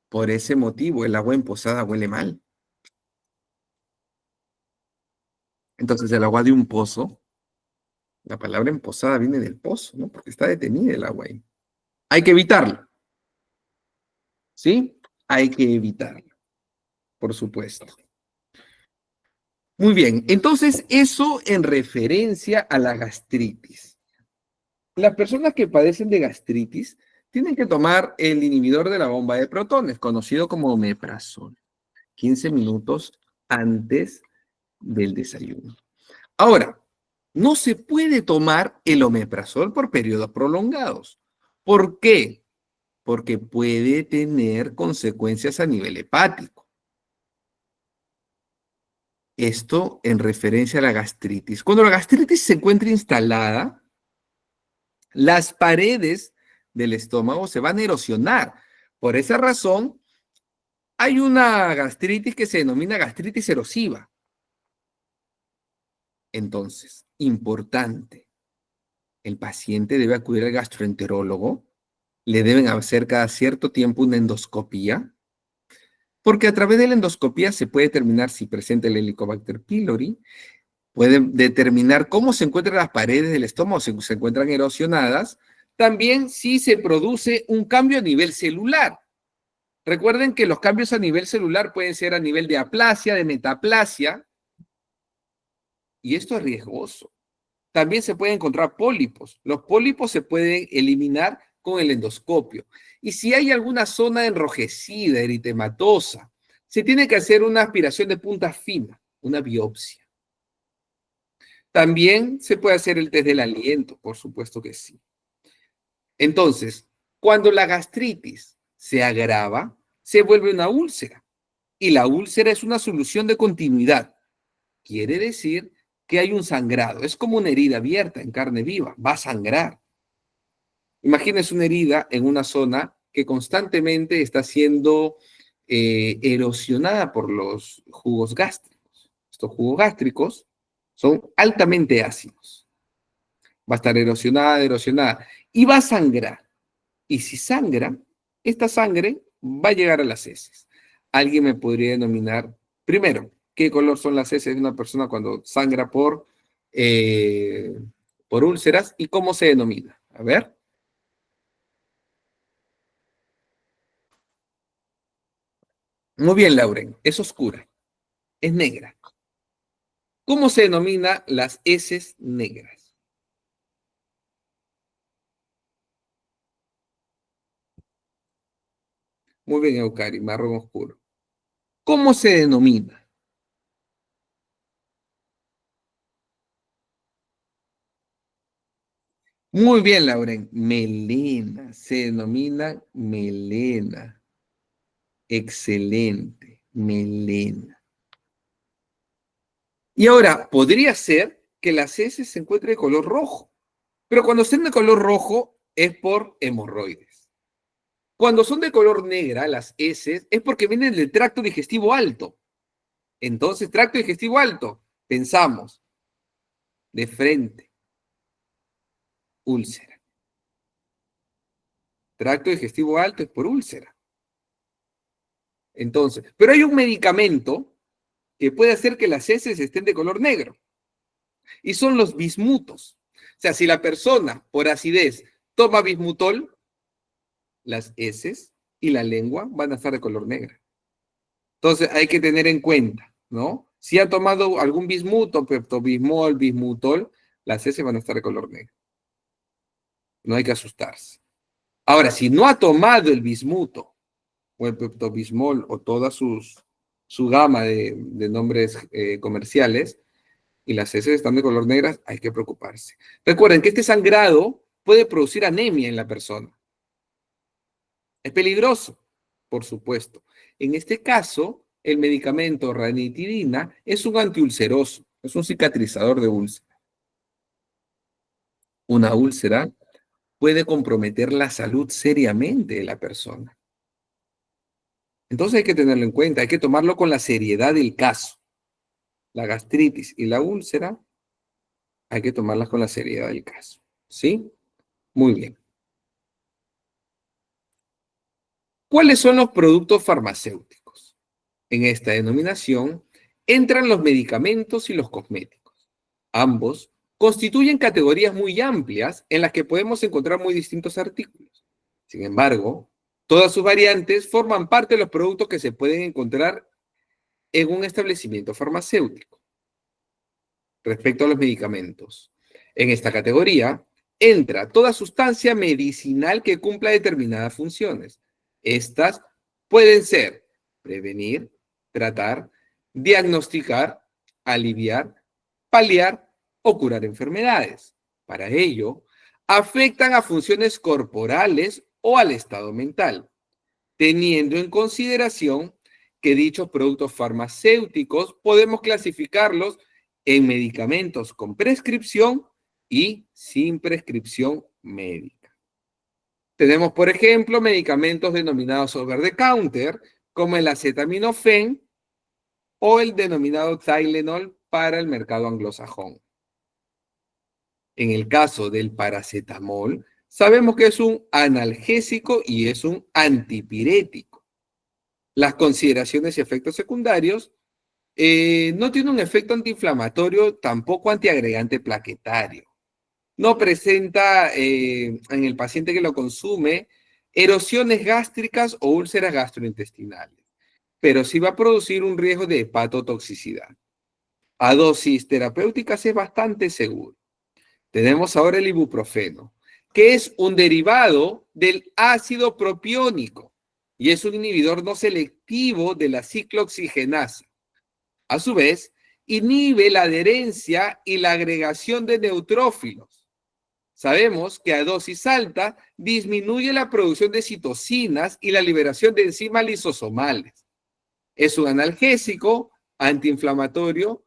Por ese motivo, el agua empozada huele mal. Entonces, el agua de un pozo, la palabra empozada viene del pozo, ¿no? Porque está detenida el agua ahí. Hay que evitarlo, ¿sí? Hay que evitarlo, por supuesto. Muy bien, entonces eso en referencia a la gastritis. Las personas que padecen de gastritis tienen que tomar el inhibidor de la bomba de protones, conocido como omeprazol, 15 minutos antes del desayuno. Ahora, no se puede tomar el omeprazol por periodos prolongados. ¿Por qué? Porque puede tener consecuencias a nivel hepático. Esto en referencia a la gastritis. Cuando la gastritis se encuentra instalada, las paredes del estómago se van a erosionar. Por esa razón, hay una gastritis que se denomina gastritis erosiva. Entonces, importante, el paciente debe acudir al gastroenterólogo, le deben hacer cada cierto tiempo una endoscopía, porque a través de la endoscopía se puede determinar si presenta el Helicobacter pylori, puede determinar cómo se encuentran las paredes del estómago, si se encuentran erosionadas, también si se produce un cambio a nivel celular. Recuerden que los cambios a nivel celular pueden ser a nivel de aplasia, de metaplasia, y esto es riesgoso. También se pueden encontrar pólipos. Los pólipos se pueden eliminar con el endoscopio. Y si hay alguna zona enrojecida, eritematosa, se tiene que hacer una aspiración de punta fina, una biopsia. También se puede hacer el test del aliento, por supuesto que sí. Entonces, cuando la gastritis se agrava, se vuelve una úlcera. Y la úlcera es una solución de continuidad. Quiere decir que hay un sangrado. Es como una herida abierta en carne viva. Va a sangrar. Imagínense una herida en una zona que constantemente está siendo erosionada por los jugos gástricos. Estos jugos gástricos son altamente ácidos. Va a estar erosionada y va a sangrar. Y si sangra, esta sangre va a llegar a las heces. Alguien me podría denominar, primero, qué color son las heces de una persona cuando sangra por úlceras y cómo se denomina. A ver. Muy bien, Lauren, es oscura, es negra. ¿Cómo se denomina las heces negras? Muy bien, Eucari, marrón oscuro. ¿Cómo se denomina? Muy bien, Lauren, melena, se denomina melena. Excelente, melena. Y ahora, podría ser que las heces se encuentren de color rojo, pero cuando estén de color rojo es por hemorroides. Cuando son de color negra, las heces, es porque vienen del tracto digestivo alto. Entonces, tracto digestivo alto, pensamos, de frente, úlcera. Tracto digestivo alto es por úlcera. Entonces, pero hay un medicamento que puede hacer que las heces estén de color negro, y son los bismutos. O sea, si la persona, por acidez, toma bismutol, las heces y la lengua van a estar de color negro. Entonces, hay que tener en cuenta, ¿no? Si ha tomado algún bismuto, peptobismol, bismutol, las heces van a estar de color negro. No hay que asustarse. Ahora, si no ha tomado el bismuto, o el peptobismol, o toda su gama de nombres comerciales, y las heces están de color negras, hay que preocuparse. Recuerden que este sangrado puede producir anemia en la persona. Es peligroso, por supuesto. En este caso, el medicamento ranitidina es un antiulceroso, es un cicatrizador de úlcera. Una úlcera puede comprometer la salud seriamente de la persona. Entonces hay que tenerlo en cuenta, hay que tomarlo con la seriedad del caso. La gastritis y la úlcera hay que tomarlas con la seriedad del caso. ¿Sí? Muy bien. ¿Cuáles son los productos farmacéuticos? En esta denominación entran los medicamentos y los cosméticos. Ambos constituyen categorías muy amplias en las que podemos encontrar muy distintos artículos. Sin embargo, todas sus variantes forman parte de los productos que se pueden encontrar en un establecimiento farmacéutico. Respecto a los medicamentos, en esta categoría entra toda sustancia medicinal que cumpla determinadas funciones. Estas pueden ser prevenir, tratar, diagnosticar, aliviar, paliar o curar enfermedades. Para ello, afectan a funciones corporales o al estado mental, teniendo en consideración que dichos productos farmacéuticos podemos clasificarlos en medicamentos con prescripción y sin prescripción médica. Tenemos, por ejemplo, medicamentos denominados over the counter, como el acetaminofén o el denominado Tylenol para el mercado anglosajón. En el caso del paracetamol, sabemos que es un analgésico y es un antipirético. Las consideraciones y efectos secundarios no tiene un efecto antiinflamatorio, tampoco antiagregante plaquetario. No presenta en el paciente que lo consume erosiones gástricas o úlceras gastrointestinales, pero sí va a producir un riesgo de hepatotoxicidad. A dosis terapéuticas es bastante seguro. Tenemos ahora el ibuprofeno, que es un derivado del ácido propiónico y es un inhibidor no selectivo de la ciclooxigenasa. A su vez, inhibe la adherencia y la agregación de neutrófilos. Sabemos que a dosis alta disminuye la producción de citocinas y la liberación de enzimas lisosomales. Es un analgésico, antiinflamatorio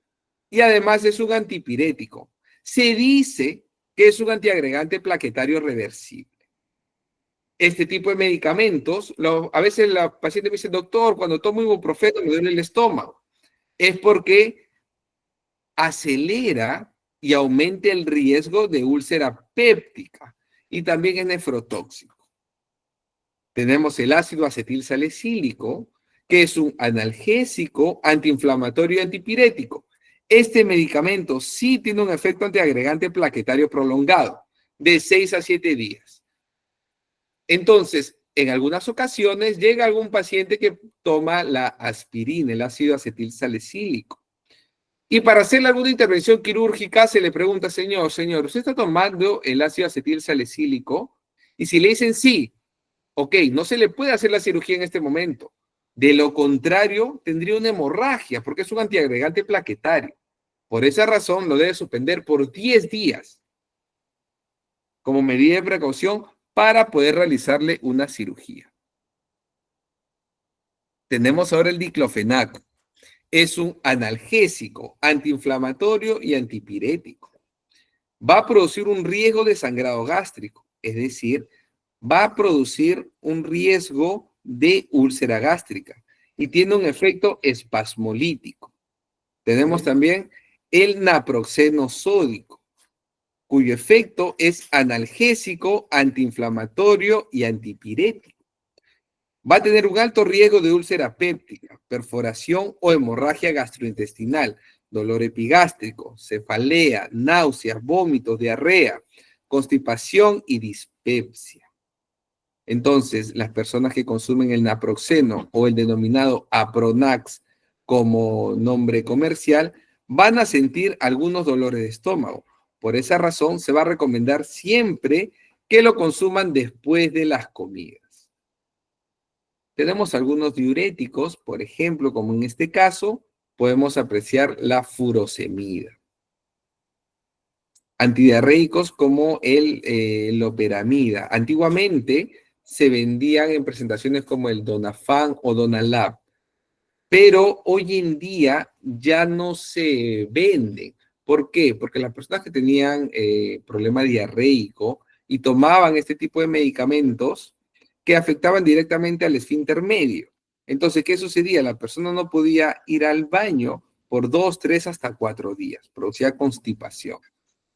y además es un antipirético. Se dice que es un antiagregante plaquetario reversible. Este tipo de medicamentos, a veces la paciente me dice, doctor, cuando tomo ibuprofeno me duele el estómago. Es porque acelera y aumenta el riesgo de úlcera péptica y también es nefrotóxico. Tenemos el ácido acetilsalicílico, que es un analgésico, antiinflamatorio y antipirético. Este medicamento sí tiene un efecto antiagregante plaquetario prolongado, de 6 a 7 días. Entonces, en algunas ocasiones llega algún paciente que toma la aspirina, el ácido acetilsalicílico. Y para hacerle alguna intervención quirúrgica se le pregunta, señor, ¿usted está tomando el ácido acetilsalicílico? Y si le dicen sí, ok, no se le puede hacer la cirugía en este momento. De lo contrario, tendría una hemorragia porque es un antiagregante plaquetario. Por esa razón, lo debe suspender por 10 días como medida de precaución para poder realizarle una cirugía. Tenemos ahora el diclofenaco. Es un analgésico, antiinflamatorio y antipirético. Va a producir un riesgo de sangrado gástrico, es decir, va a producir un riesgo de úlcera gástrica y tiene un efecto espasmolítico. Tenemos también el naproxeno sódico, cuyo efecto es analgésico, antiinflamatorio y antipirético. Va a tener un alto riesgo de úlcera péptica, perforación o hemorragia gastrointestinal, dolor epigástrico, cefalea, náuseas, vómitos, diarrea, constipación y dispepsia. Entonces, las personas que consumen el naproxeno o el denominado Apronax como nombre comercial van a sentir algunos dolores de estómago. Por esa razón, se va a recomendar siempre que lo consuman después de las comidas. Tenemos algunos diuréticos, por ejemplo, como en este caso, podemos apreciar la furosemida. Antidiarreicos como el loperamida. Antiguamente se vendían en presentaciones como el Donafan o Donalab, pero hoy en día ya no se venden. ¿Por qué? Porque las personas que tenían problema diarreico y tomaban este tipo de medicamentos que afectaban directamente al esfínter medio. Entonces, ¿qué sucedía? La persona no podía ir al baño por 2, 3, hasta 4 días. Producía constipación.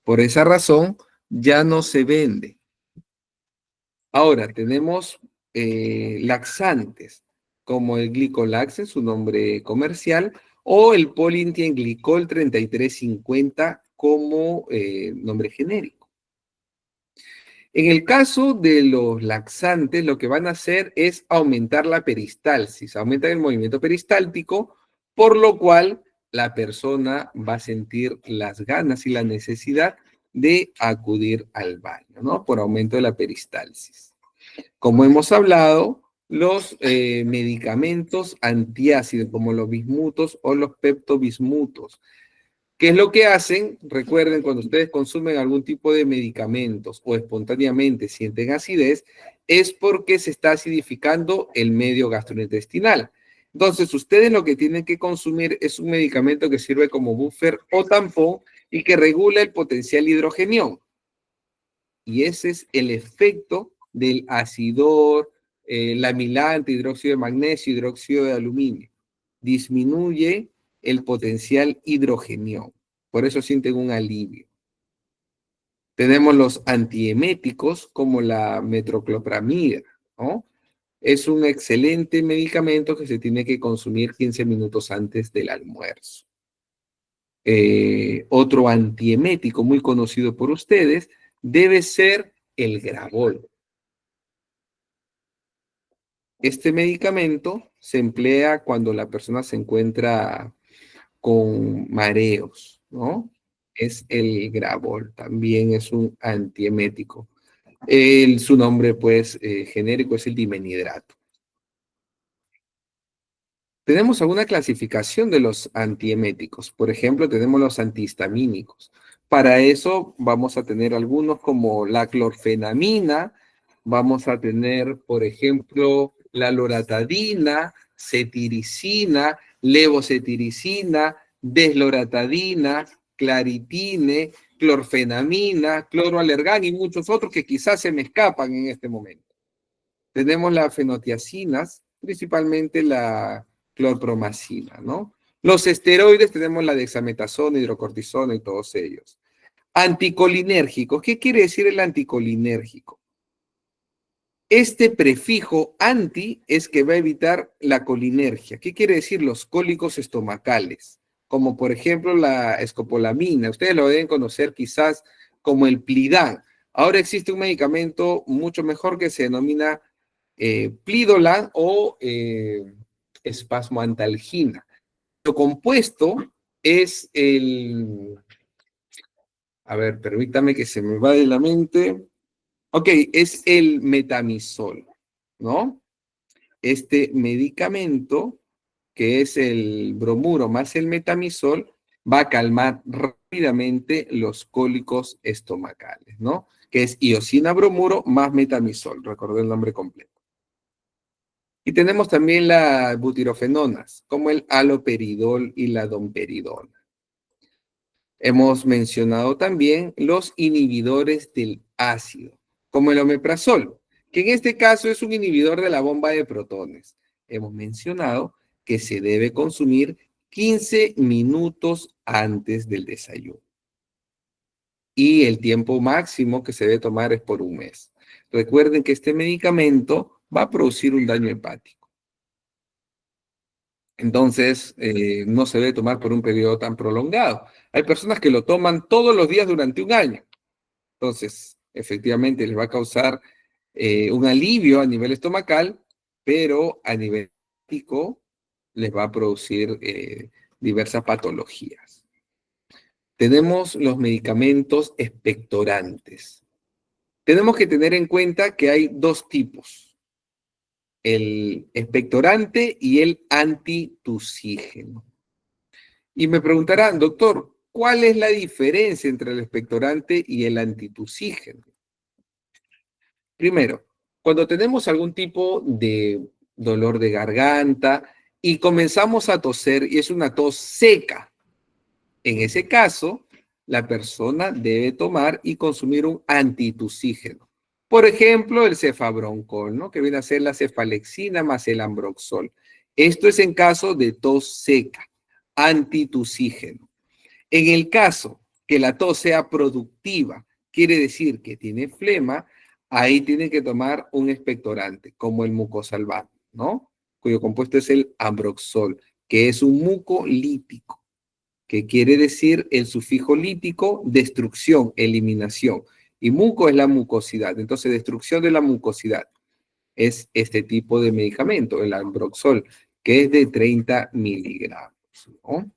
Por esa razón, ya no se vende. Ahora, tenemos laxantes, como el Glicolax en su nombre comercial, o el Polinthienglicol 3350 como nombre genérico. En el caso de los laxantes, lo que van a hacer es aumentar la peristalsis, aumentan el movimiento peristáltico, por lo cual la persona va a sentir las ganas y la necesidad de acudir al baño, ¿no? Por aumento de la peristalsis. Como hemos hablado, los medicamentos antiácidos, como los bismutos o los peptobismutos, ¿qué es lo que hacen? Recuerden, cuando ustedes consumen algún tipo de medicamentos o espontáneamente sienten acidez, es porque se está acidificando el medio gastrointestinal. Entonces, ustedes lo que tienen que consumir es un medicamento que sirve como buffer o tampón y que regula el potencial hidrogenión. Y ese es el efecto del acidor, lamilante, hidróxido de magnesio, hidróxido de aluminio. Disminuye el potencial hidrogenión. Por eso sienten un alivio. Tenemos los antieméticos como la metoclopramida, ¿no? Es un excelente medicamento que se tiene que consumir 15 minutos antes del almuerzo. Otro antiemético muy conocido por ustedes debe ser el Gravol. Este medicamento se emplea cuando la persona se encuentra con mareos, ¿no? Es el Gravol, también es un antiemético. Su nombre, pues, genérico es el dimenidrato. Tenemos alguna clasificación de los antieméticos. Por ejemplo, tenemos los antihistamínicos. Para eso vamos a tener algunos como la clorfenamina, vamos a tener, por ejemplo, la loratadina, cetiricina, levocetiricina, desloratadina, claritine, clorfenamina, cloroalergán y muchos otros que quizás se me escapan en este momento. Tenemos las fenotiacinas, principalmente la clorpromacina, ¿no? Los esteroides tenemos la dexametasona, hidrocortisona y todos ellos. Anticolinérgicos. ¿Qué quiere decir el anticolinérgico? Este prefijo anti es que va a evitar la colinergia. ¿Qué quiere decir? Los cólicos estomacales, como por ejemplo la escopolamina. Ustedes lo deben conocer quizás como el Plidan. Ahora existe un medicamento mucho mejor que se denomina Plidolan o espasmoantalgina. Lo compuesto es a ver, permítame que se me va de la mente. Ok, es el metamizol, ¿no? Este medicamento, que es el bromuro más el metamizol, va a calmar rápidamente los cólicos estomacales, ¿no? Que es iosina bromuro más metamizol, recordé el nombre completo. Y tenemos también las butirofenonas, como el haloperidol y la domperidona. Hemos mencionado también los inhibidores del ácido, como el omeprazol, que en este caso es un inhibidor de la bomba de protones. Hemos mencionado que se debe consumir 15 minutos antes del desayuno. Y el tiempo máximo que se debe tomar es por un mes. Recuerden que este medicamento va a producir un daño hepático. Entonces, no se debe tomar por un periodo tan prolongado. Hay personas que lo toman todos los días durante un año. Entonces, efectivamente, les va a causar un alivio a nivel estomacal, pero a nivel hepático les va a producir diversas patologías. Tenemos los medicamentos expectorantes. Tenemos que tener en cuenta que hay dos tipos: el expectorante y el antitusígeno. Y me preguntarán, doctor, ¿cuál es la diferencia entre el expectorante y el antitusígeno? Primero, cuando tenemos algún tipo de dolor de garganta y comenzamos a toser y es una tos seca, en ese caso, la persona debe tomar y consumir un antitusígeno. Por ejemplo, el cefabroncol, ¿no? Que viene a ser la cefalexina más el ambroxol. Esto es en caso de tos seca, antitusígeno. En el caso que la tos sea productiva, quiere decir que tiene flema, ahí tiene que tomar un expectorante, como el mucosalván, ¿no? Cuyo compuesto es el ambroxol, que es un mucolítico, que quiere decir el sufijo lítico, destrucción, eliminación. Y muco es la mucosidad. Entonces, destrucción de la mucosidad es este tipo de medicamento, el ambroxol, que es de 30 miligramos, ¿no?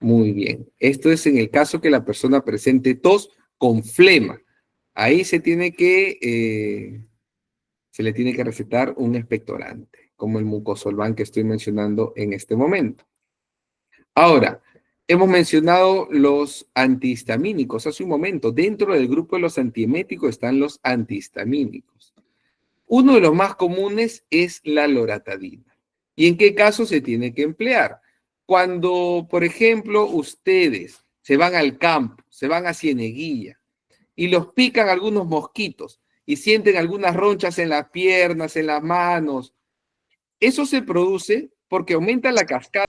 Muy bien. Esto es en el caso que la persona presente tos con flema. Ahí se le tiene que recetar un expectorante, como el mucosolván que estoy mencionando en este momento. Ahora, hemos mencionado los antihistamínicos hace un momento. Dentro del grupo de los antieméticos están los antihistamínicos. Uno de los más comunes es la loratadina. ¿Y en qué caso se tiene que emplear? Cuando, por ejemplo, ustedes se van al campo, se van a Cieneguilla y los pican algunos mosquitos y sienten algunas ronchas en las piernas, en las manos. Eso se produce porque aumenta la cascada.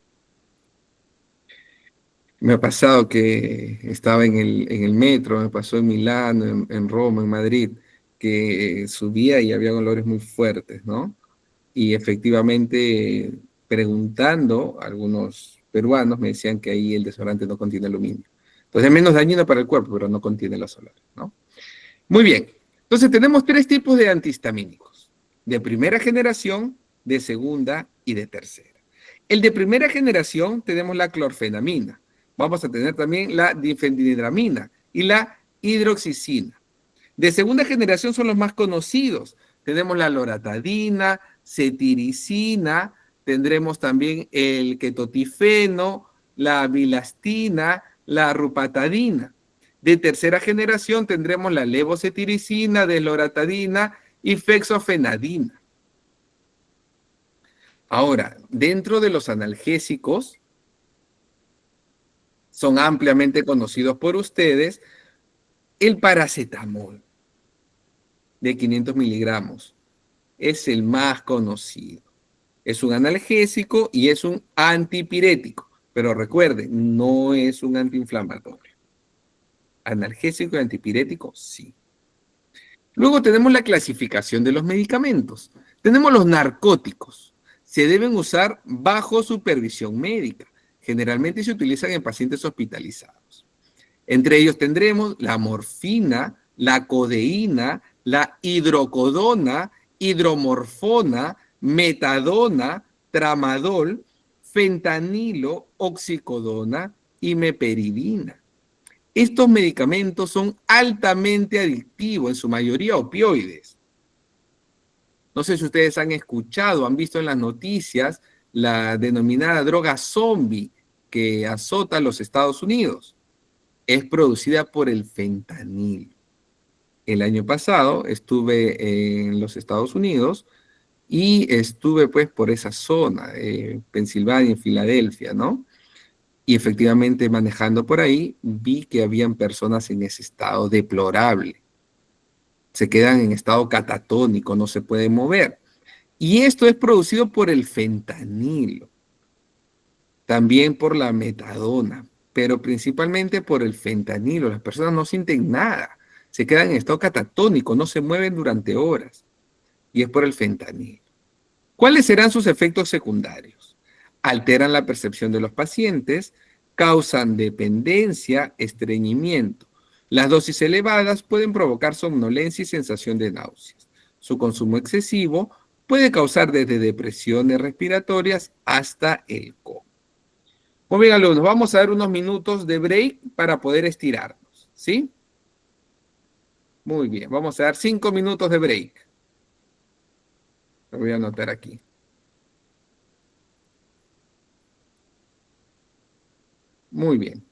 Me ha pasado que estaba en el metro, me pasó en Milán, en Roma, en Madrid, que subía y había olores muy fuertes, ¿no? Y efectivamente, preguntando, algunos peruanos me decían que ahí el desodorante no contiene aluminio. Entonces es menos dañino para el cuerpo, pero no contiene los olores, ¿no? Muy bien. Entonces tenemos tres tipos de antihistamínicos. De primera generación, de segunda y de tercera. El de primera generación tenemos la clorfenamina. Vamos a tener también la difenhidramina y la hidroxicina. De segunda generación son los más conocidos. Tenemos la loratadina, cetiricina, tendremos también el ketotifeno, la bilastina, la rupatadina. De tercera generación tendremos la levocetiricina, desloratadina y fexofenadina. Ahora, dentro de los analgésicos, son ampliamente conocidos por ustedes, el paracetamol de 500 miligramos es el más conocido. Es un analgésico y es un antipirético, pero recuerden, no es un antiinflamatorio. Analgésico y antipirético, sí. Luego tenemos la clasificación de los medicamentos. Tenemos los narcóticos. Se deben usar bajo supervisión médica. Generalmente se utilizan en pacientes hospitalizados. Entre ellos tendremos la morfina, la codeína, la hidrocodona, hidromorfona, metadona, tramadol, fentanilo, oxicodona y meperidina. Estos medicamentos son altamente adictivos, en su mayoría opioides. No sé si ustedes han escuchado, han visto en las noticias la denominada droga zombie que azota a los Estados Unidos. Es producida por el fentanilo. El año pasado estuve en los Estados Unidos y estuve pues por esa zona, Pensilvania, en Filadelfia, ¿no? Y efectivamente manejando por ahí vi que habían personas en ese estado deplorable. Se quedan en estado catatónico, no se pueden mover. Y esto es producido por el fentanilo, también por la metadona, pero principalmente por el fentanilo. Las personas no sienten nada, se quedan en estado catatónico, no se mueven durante horas. Y es por el fentanilo. ¿Cuáles serán sus efectos secundarios? Alteran la percepción de los pacientes, causan dependencia, estreñimiento. Las dosis elevadas pueden provocar somnolencia y sensación de náuseas. Su consumo excesivo puede causar desde depresiones respiratorias hasta el coma. Muy bien, alumnos, vamos a dar unos minutos de break para poder estirarnos, ¿sí? Muy bien, vamos a dar 5 minutos de break. Lo voy a anotar aquí. Muy bien.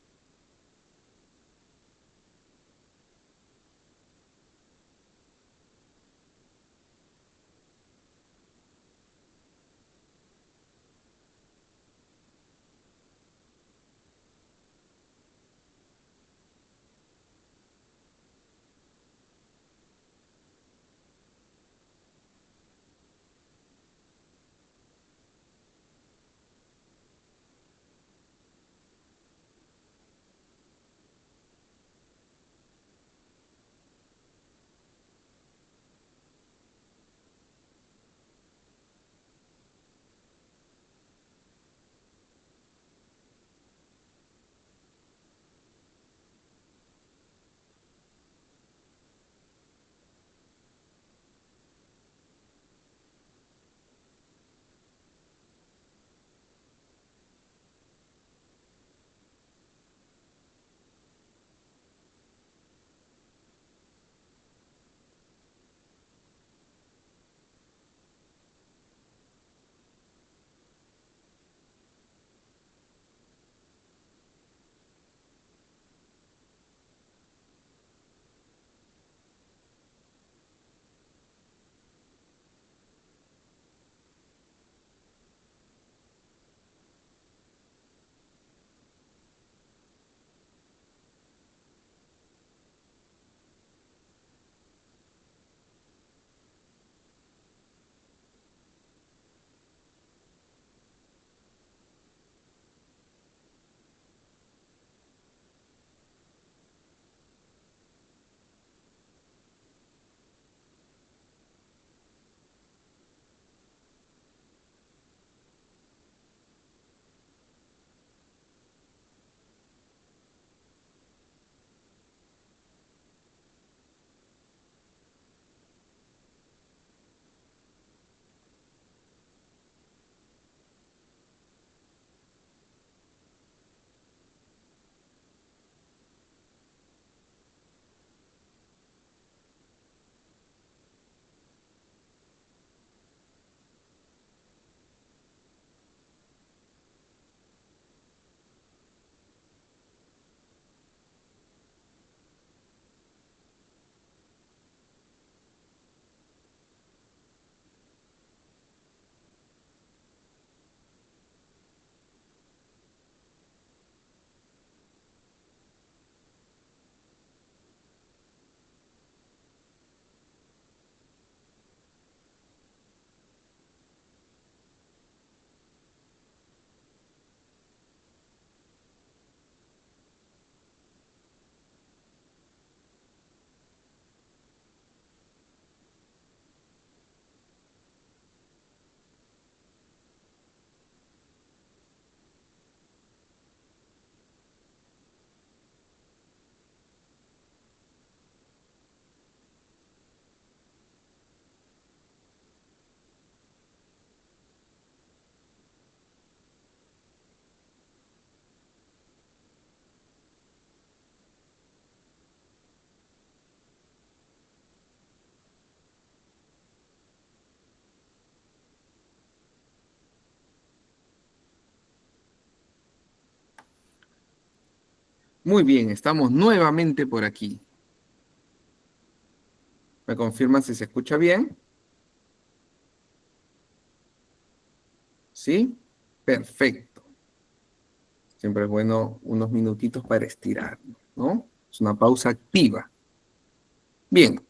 Muy bien, estamos nuevamente por aquí. ¿Me confirman si se escucha bien? ¿Sí? Perfecto. Siempre es bueno unos minutitos para estirarnos, ¿no? Es una pausa activa. Bien.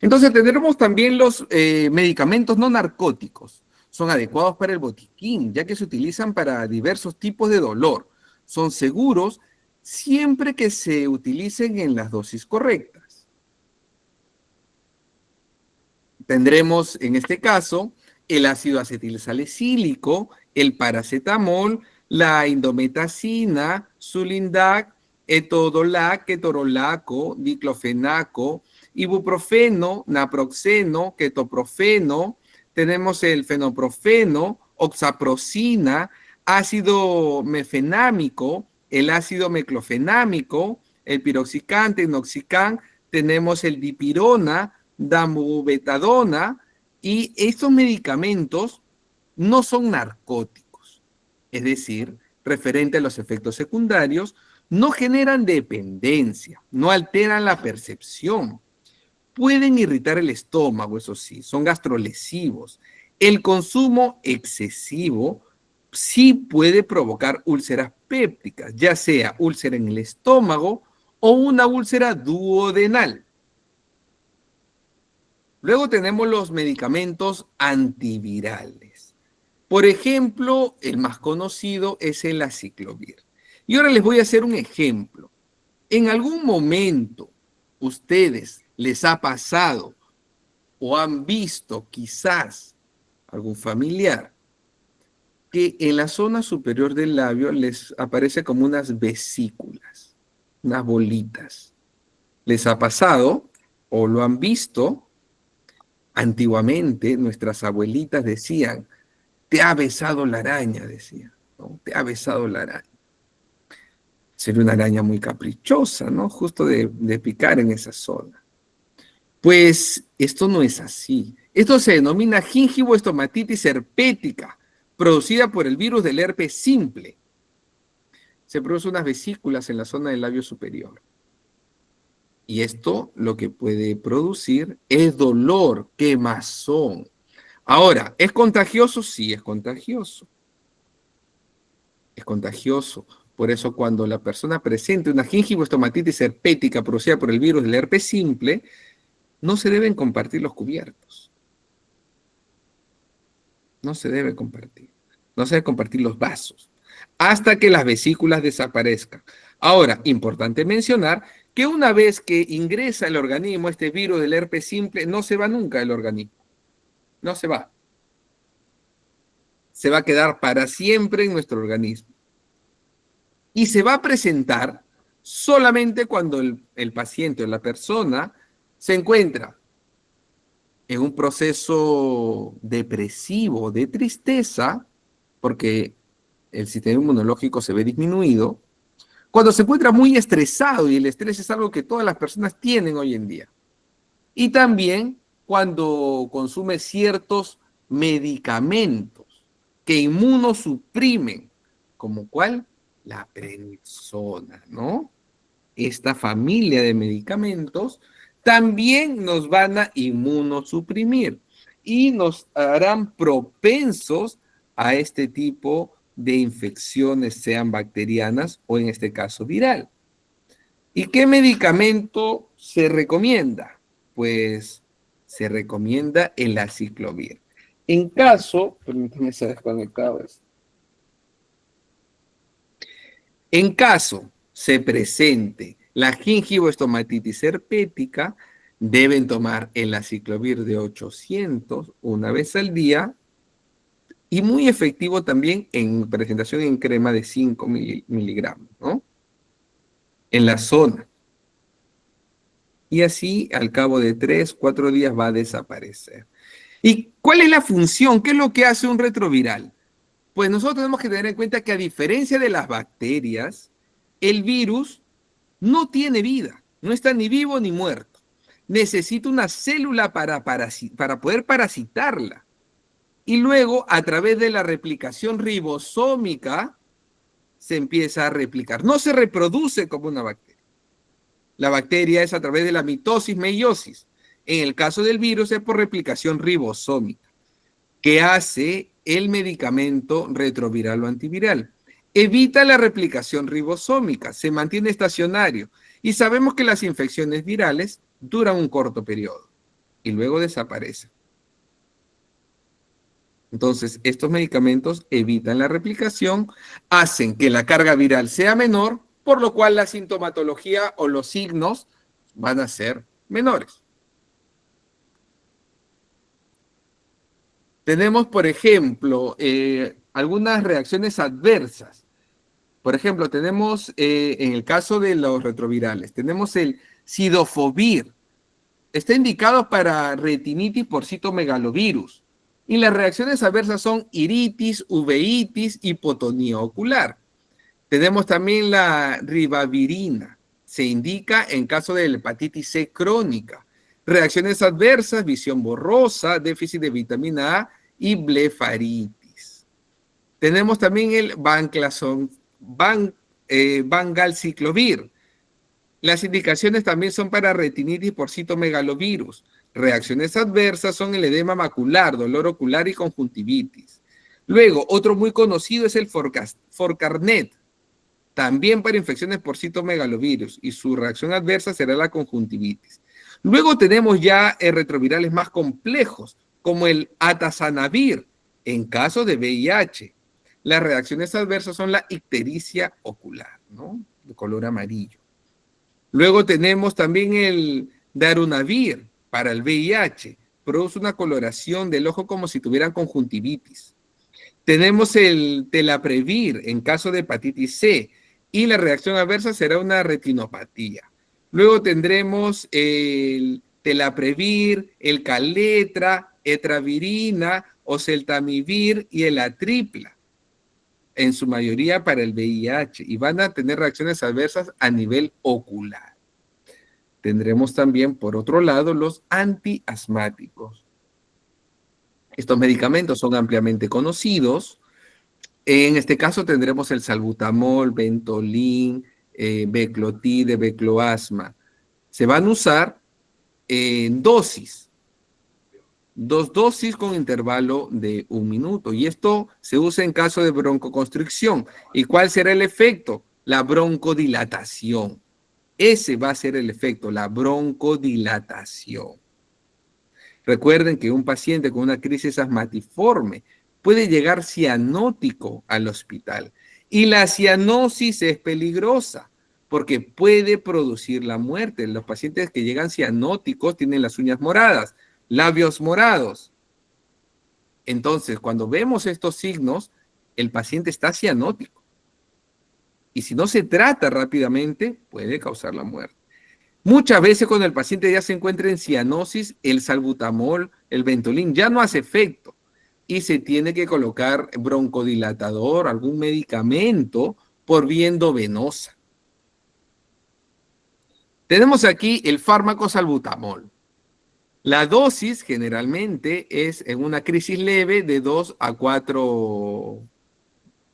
Entonces tendremos también los medicamentos no narcóticos. Son adecuados para el botiquín, ya que se utilizan para diversos tipos de dolor. Son seguros siempre que se utilicen en las dosis correctas. Tendremos en este caso el ácido acetilsalicílico, el paracetamol, la indometacina, Sulindac, etodolac, ketorolaco, diclofenaco, ibuprofeno, naproxeno, ketoprofeno, tenemos el fenoprofeno, oxaprocina, ácido mefenámico, el ácido meclofenámico, el piroxicam, tenoxicam, tenemos el dipirona, damubetadona, y estos medicamentos no son narcóticos, es decir, referente a los efectos secundarios, no generan dependencia, no alteran la percepción, pueden irritar el estómago, eso sí, son gastrolesivos. El consumo excesivo sí puede provocar úlceras pépticas, ya sea úlcera en el estómago o una úlcera duodenal. Luego tenemos los medicamentos antivirales. Por ejemplo, el más conocido es el aciclovir. Y ahora les voy a hacer un ejemplo. En algún momento, ustedes les ha pasado o han visto quizás algún familiar que en la zona superior del labio les aparece como unas vesículas, unas bolitas. ¿Les ha pasado o lo han visto? Antiguamente nuestras abuelitas decían, te ha besado la araña, decían, ¿no? Te ha besado la araña. Sería una araña muy caprichosa, ¿no? Justo de picar en esa zona. Pues esto no es así. Esto se denomina gingivoestomatitis herpética, producida por el virus del herpes simple. Se producen unas vesículas en la zona del labio superior. Y esto lo que puede producir es dolor, quemazón. Ahora, ¿es contagioso? Sí, es contagioso. Es contagioso. Por eso cuando la persona presente una gingivoestomatitis herpética producida por el virus del herpes simple, no se deben compartir los cubiertos. No se debe compartir. No se debe compartir los vasos hasta que las vesículas desaparezcan. Ahora, importante mencionar que una vez que ingresa al organismo este virus del herpes simple, no se va nunca del organismo. No se va. Se va a quedar para siempre en nuestro organismo. Y se va a presentar solamente cuando el paciente o la persona se encuentra en un proceso depresivo, de tristeza, porque el sistema inmunológico se ve disminuido, cuando se encuentra muy estresado, y el estrés es algo que todas las personas tienen hoy en día, y también cuando consume ciertos medicamentos que inmunosuprimen, como cuál, la prednisona, ¿no? Esta familia de medicamentos también nos van a inmunosuprimir y nos harán propensos a este tipo de infecciones, sean bacterianas o en este caso viral. ¿Y qué medicamento se recomienda? Pues se recomienda el aciclovir. En caso, permítame se ha desconectado esto. En caso se presente la gingivoestomatitis herpética, deben tomar el aciclovir de 800 una vez al día y muy efectivo también en presentación en crema de 5 miligramos, ¿no? En la zona. Y así al cabo de 3, 4 días va a desaparecer. ¿Y cuál es la función? ¿Qué es lo que hace un retroviral? Pues nosotros tenemos que tener en cuenta que a diferencia de las bacterias, el virus no tiene vida, no está ni vivo ni muerto. Necesita una célula para poder parasitarla. Y luego, a través de la replicación ribosómica, se empieza a replicar. No se reproduce como una bacteria. La bacteria es a través de la mitosis, meiosis. En el caso del virus es por replicación ribosómica, que hace el medicamento retroviral o antiviral. Evita la replicación ribosómica, se mantiene estacionario y sabemos que las infecciones virales duran un corto periodo y luego desaparecen. Entonces, estos medicamentos evitan la replicación, hacen que la carga viral sea menor, por lo cual la sintomatología o los signos van a ser menores. Tenemos, por ejemplo, algunas reacciones adversas. Por ejemplo, tenemos, en el caso de los retrovirales, tenemos el cidofovir. Está indicado para retinitis por citomegalovirus. Y las reacciones adversas son iritis, uveitis, hipotonía ocular. Tenemos también la ribavirina. Se indica en caso de hepatitis C crónica. Reacciones adversas, visión borrosa, déficit de vitamina A y blefaritis. Tenemos también el vangalciclovir. Las indicaciones también son para retinitis por citomegalovirus. Reacciones adversas son el edema macular, dolor ocular y conjuntivitis. Luego, otro muy conocido es el Forcarnet, también para infecciones por citomegalovirus, y su reacción adversa será la conjuntivitis. Luego tenemos ya retrovirales más complejos, como el atazanavir, en caso de VIH. Las reacciones adversas son la ictericia ocular, ¿no? De color amarillo. Luego tenemos también el darunavir para el VIH. Produce una coloración del ojo como si tuvieran conjuntivitis. Tenemos el telaprevir en caso de hepatitis C y la reacción adversa será una retinopatía. Luego tendremos el telaprevir, el caletra, etravirina, oseltamivir y el atripla, en su mayoría para el VIH, y van a tener reacciones adversas a nivel ocular. Tendremos también, por otro lado, los antiasmáticos. Estos medicamentos son ampliamente conocidos. En este caso tendremos el salbutamol, Ventolin, Beclotide, Becloasma. Se van a usar en dosis, 2 dosis con intervalo de 1 minuto. Y esto se usa en caso de broncoconstricción. ¿Y cuál será el efecto? La broncodilatación. Ese va a ser el efecto, la broncodilatación. Recuerden que un paciente con una crisis asmatiforme puede llegar cianótico al hospital. Y la cianosis es peligrosa porque puede producir la muerte. Los pacientes que llegan cianóticos tienen las uñas moradas, labios morados. Entonces, cuando vemos estos signos, el paciente está cianótico. Y si no se trata rápidamente, puede causar la muerte. Muchas veces cuando el paciente ya se encuentra en cianosis, el salbutamol, el Ventolin, ya no hace efecto. Y se tiene que colocar broncodilatador, algún medicamento por vía endovenosa. Tenemos aquí el fármaco salbutamol. La dosis generalmente es en una crisis leve de 2 a 4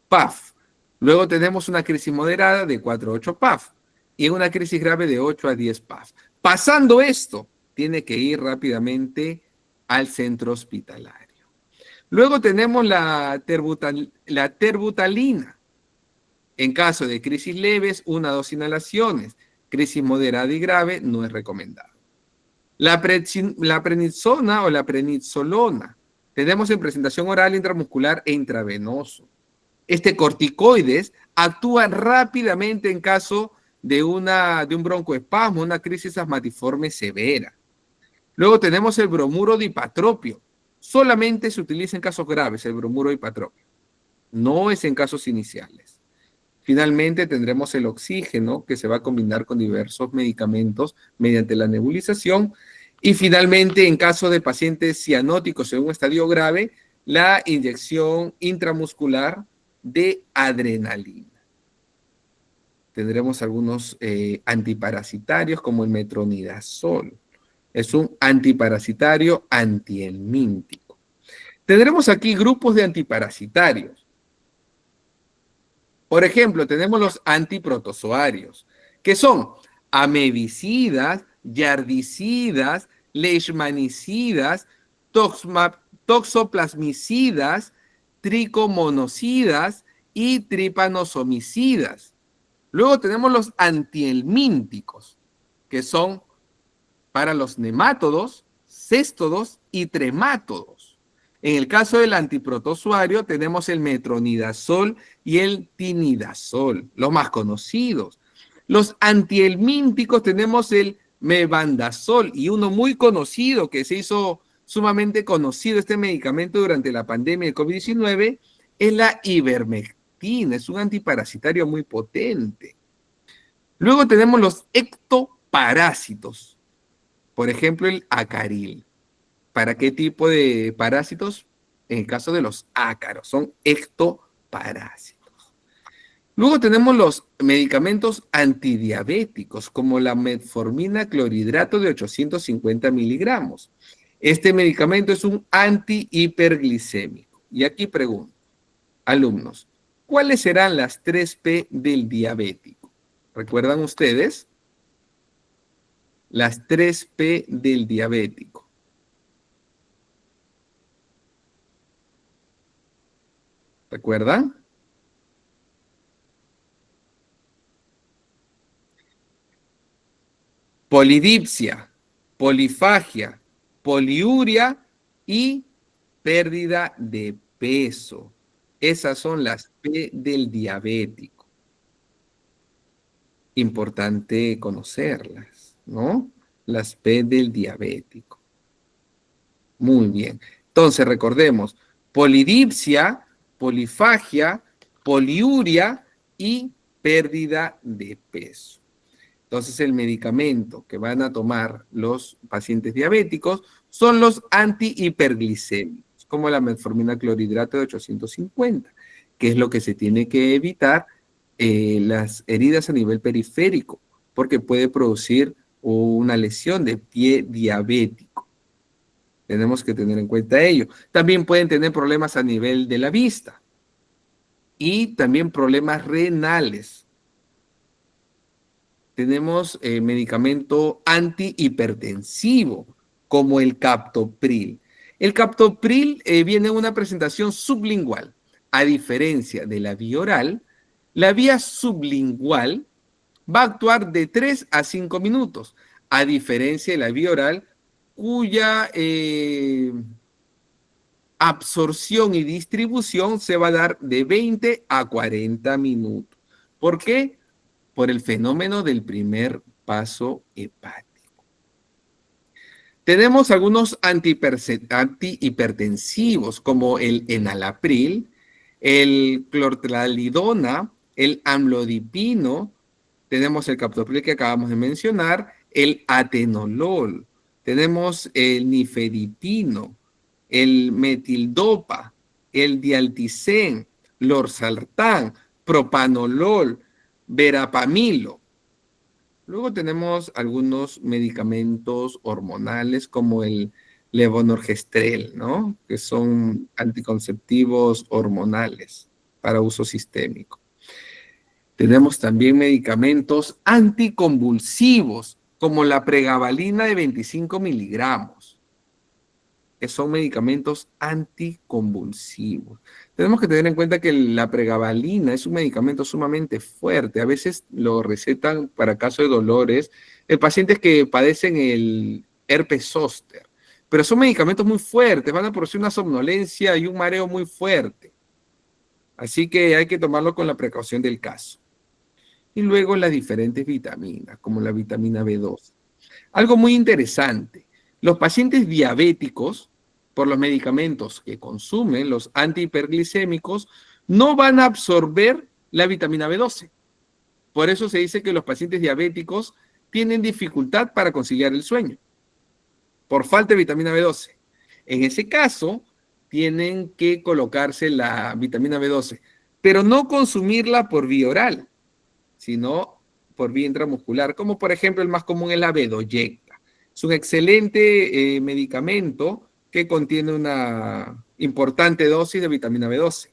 PAF. Luego tenemos una crisis moderada de 4 a 8 PAF. Y en una crisis grave de 8 a 10 PAF. Pasando esto, tiene que ir rápidamente al centro hospitalario. Luego tenemos la terbutalina. En caso de crisis leves, 1 a 2 inhalaciones. Crisis moderada y grave no es recomendado. La prednisona o la prednisolona. Tenemos en presentación oral, intramuscular e intravenoso. Este corticoides actúa rápidamente en caso de un broncoespasmo, una crisis asmatiforme severa. Luego tenemos el bromuro dipatropio. Solamente se utiliza en casos graves el bromuro dipatropio. No es en casos iniciales. Finalmente tendremos el oxígeno que se va a combinar con diversos medicamentos mediante la nebulización. Y finalmente, en caso de pacientes cianóticos en un estadio grave, la inyección intramuscular de adrenalina. Tendremos algunos antiparasitarios como el metronidazol. Es un antiparasitario antihelmíntico. Tendremos aquí grupos de antiparasitarios. Por ejemplo, tenemos los antiprotozoarios, que son amebicidas, yardicidas, leishmanicidas, toxoplasmicidas, tricomonocidas y tripanosomicidas. Luego tenemos los antihelmínticos, que son para los nemátodos, céstodos y tremátodos. En el caso del antiprotozoario tenemos el metronidazol y el tinidazol, los más conocidos. Los antihelmínticos tenemos el mebendazol y uno muy conocido que se hizo sumamente conocido este medicamento durante la pandemia de COVID-19 es la ivermectina, es un antiparasitario muy potente. Luego tenemos los ectoparásitos, por ejemplo el acaril. ¿Para qué tipo de parásitos? En el caso de los ácaros, son ectoparásitos. Luego tenemos los medicamentos antidiabéticos, como la metformina clorhidrato de 850 miligramos. Este medicamento es un antihiperglicémico. Y aquí pregunto, alumnos, ¿cuáles serán las 3P del diabético? ¿Recuerdan ustedes? Las 3P del diabético. ¿Recuerdan? Polidipsia, polifagia, poliuria y pérdida de peso. Esas son las P del diabético. Importante conocerlas, ¿no? Las P del diabético. Muy bien. Entonces, recordemos, polidipsia, polifagia, poliuria y pérdida de peso. Entonces, el medicamento que van a tomar los pacientes diabéticos son los antihiperglicémicos, como la metformina clorhidrato de 850, que es lo que se tiene que evitar las heridas a nivel periférico, porque puede producir una lesión de pie diabético. Tenemos que tener en cuenta ello. También pueden tener problemas a nivel de la vista y también problemas renales. Tenemos medicamento antihipertensivo, como el captopril. El captopril viene en una presentación sublingual. A diferencia de la vía oral, la vía sublingual va a actuar de 3 a 5 minutos, a diferencia de la vía oral, cuya absorción y distribución se va a dar de 20 a 40 minutos. ¿Por qué? Por el fenómeno del primer paso hepático. Tenemos algunos antihipertensivos como el enalapril, el clortlalidona, el amlodipino, tenemos el captopril que acabamos de mencionar, el atenolol, tenemos el nifedipino, el metildopa, el dialticen, losartán, propanolol, verapamilo. Luego tenemos algunos medicamentos hormonales como el levonorgestrel, ¿no? Que son anticonceptivos hormonales para uso sistémico. Tenemos también medicamentos anticonvulsivos como la pregabalina de 25 miligramos, que son medicamentos anticonvulsivos. Tenemos que tener en cuenta que la pregabalina es un medicamento sumamente fuerte. A veces lo recetan para caso de dolores en pacientes que padecen el herpes zóster. Pero son medicamentos muy fuertes, van a producir una somnolencia y un mareo muy fuerte. Así que hay que tomarlo con la precaución del caso. Y luego las diferentes vitaminas, como la vitamina B12. Algo muy interesante, los pacientes diabéticos, por los medicamentos que consumen, los antihiperglicémicos, no van a absorber la vitamina B12. Por eso se dice que los pacientes diabéticos tienen dificultad para conciliar el sueño, por falta de vitamina B12. En ese caso, tienen que colocarse la vitamina B12, pero no consumirla por vía oral, sino por vía intramuscular, como por ejemplo el más común es la Bedoyecta. Es un excelente medicamento que contiene una importante dosis de vitamina B12.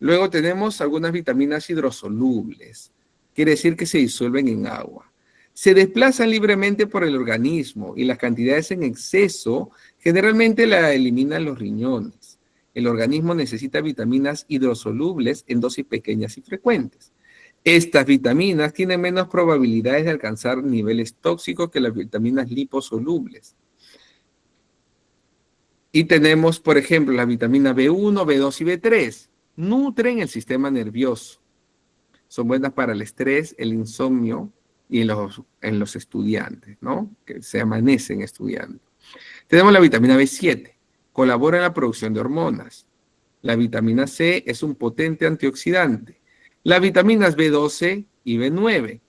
Luego tenemos algunas vitaminas hidrosolubles. Quiere decir que se disuelven en agua. Se desplazan libremente por el organismo y las cantidades en exceso generalmente la eliminan los riñones. El organismo necesita vitaminas hidrosolubles en dosis pequeñas y frecuentes. Estas vitaminas tienen menos probabilidades de alcanzar niveles tóxicos que las vitaminas liposolubles. Y tenemos, por ejemplo, la vitamina B1, B2 y B3. Nutren el sistema nervioso. Son buenas para el estrés, el insomnio y en los estudiantes, ¿no? Que se amanecen estudiando. Tenemos la vitamina B7. Colabora en la producción de hormonas. La vitamina C es un potente antioxidante. Las vitaminas B12 y B9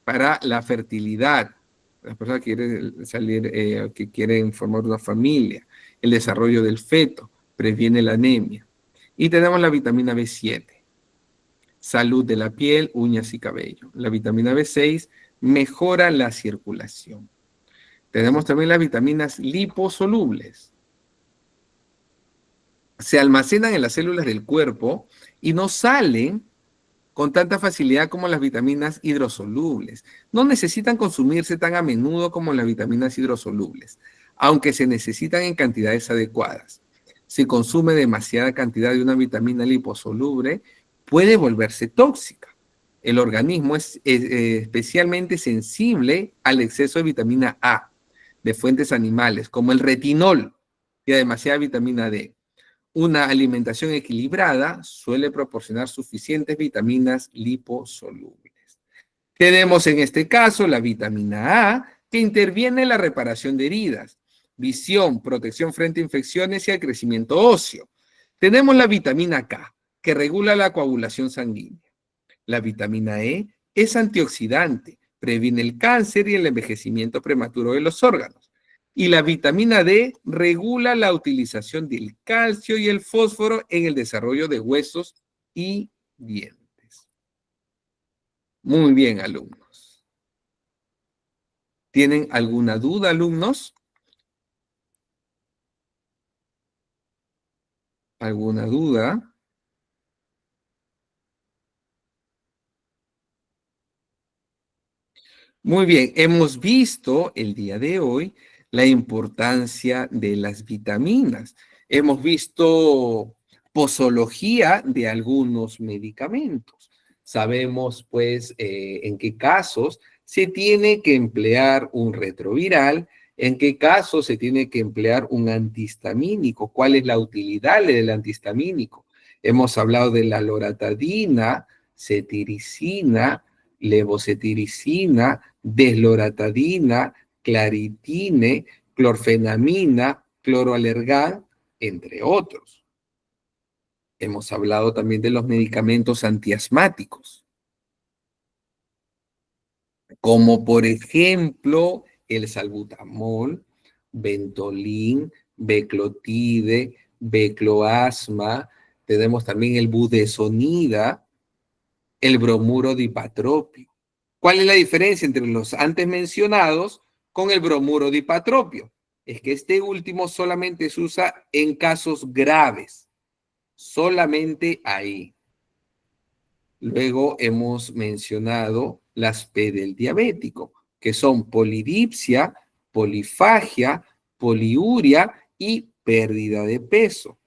para la fertilidad. Las personas que quieren salir, que quieren formar una familia. El desarrollo del feto. Previene la anemia. Y tenemos la vitamina B7. Salud de la piel, uñas y cabello. La vitamina B6 mejora la circulación. Tenemos también las vitaminas liposolubles. Se almacenan en las células del cuerpo y no salen con tanta facilidad como las vitaminas hidrosolubles. No necesitan consumirse tan a menudo como las vitaminas hidrosolubles, aunque se necesitan en cantidades adecuadas. Si consume demasiada cantidad de una vitamina liposoluble, puede volverse tóxica. El organismo es especialmente sensible al exceso de vitamina A de fuentes animales, como el retinol y a demasiada vitamina D. Una alimentación equilibrada suele proporcionar suficientes vitaminas liposolubles. Tenemos en este caso la vitamina A, que interviene en la reparación de heridas, visión, protección frente a infecciones y al crecimiento óseo. Tenemos la vitamina K, que regula la coagulación sanguínea. La vitamina E es antioxidante, previene el cáncer y el envejecimiento prematuro de los órganos. Y la vitamina D regula la utilización del calcio y el fósforo en el desarrollo de huesos y dientes. Muy bien, alumnos. ¿Tienen alguna duda, alumnos? ¿Alguna duda? Muy bien, hemos visto el día de hoy la importancia de las vitaminas. Hemos visto posología de algunos medicamentos. Sabemos, pues, en qué casos se tiene que emplear un retroviral, en qué casos se tiene que emplear un antihistamínico, cuál es la utilidad del antihistamínico. Hemos hablado de la loratadina, cetiricina, levocetiricina, desloratadina, claritine, clorfenamina, cloroalergán, entre otros. Hemos hablado también de los medicamentos antiasmáticos, como por ejemplo el salbutamol, Ventolin, Beclotide, Becloasma. Tenemos también el budesonida, el bromuro dipatropio. ¿Cuál es la diferencia entre los antes mencionados con el bromuro dipatropio? Es que este último solamente se usa en casos graves, solamente ahí. Luego hemos mencionado las P del diabético, que son polidipsia, polifagia, poliuria y pérdida de peso.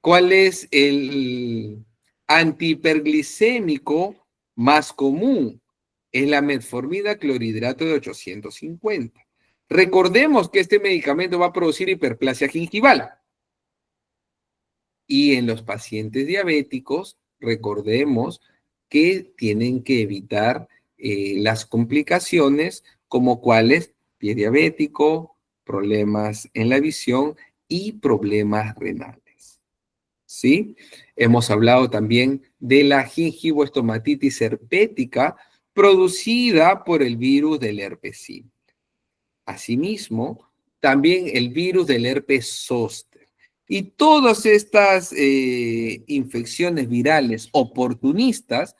¿Cuál es el antihiperglicémico más común? Es la metformina clorhidrato de 850. Recordemos que este medicamento va a producir hiperplasia gingival. Y en los pacientes diabéticos, recordemos que tienen que evitar las complicaciones como cuáles, pie diabético, problemas en la visión y problemas renales. ¿Sí? Hemos hablado también de la gingivoestomatitis herpética producida por el virus del herpes simple. Asimismo, también el virus del herpes zóster. Y todas estas infecciones virales oportunistas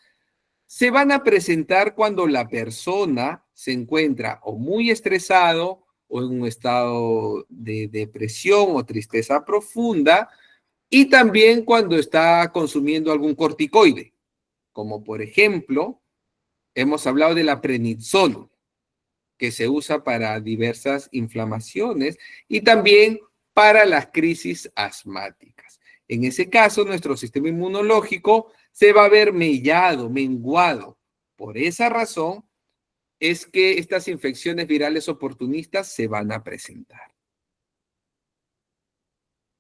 se van a presentar cuando la persona se encuentra o muy estresado o en un estado de depresión o tristeza profunda, y también cuando está consumiendo algún corticoide, como por ejemplo, hemos hablado de la prednisona, que se usa para diversas inflamaciones y también para las crisis asmáticas. En ese caso, nuestro sistema inmunológico se va a ver mellado, menguado. Por esa razón es que estas infecciones virales oportunistas se van a presentar.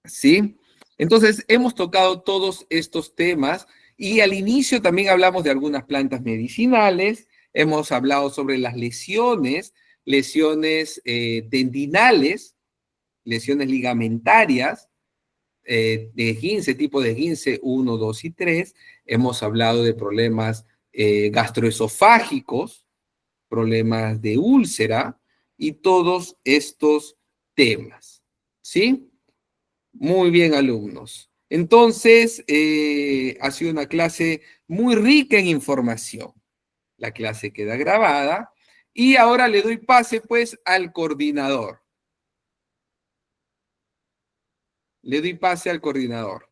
¿Sí? Entonces, hemos tocado todos estos temas y al inicio también hablamos de algunas plantas medicinales, hemos hablado sobre las lesiones, lesiones tendinales, lesiones ligamentarias, de esguince, tipo de esguince 1, 2 y 3. Hemos hablado de problemas gastroesofágicos, problemas de úlcera y todos estos temas. ¿Sí? Muy bien, alumnos. Entonces, ha sido una clase muy rica en información. La clase queda grabada y ahora le doy pase pues al coordinador. Le doy pase al coordinador.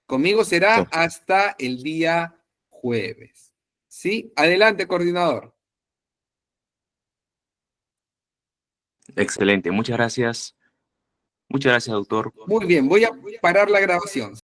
Conmigo será Sí. hasta el día jueves. ¿Sí? Adelante, coordinador. Excelente. Muchas gracias. Muchas gracias, doctor. Muy bien, voy a parar la grabación.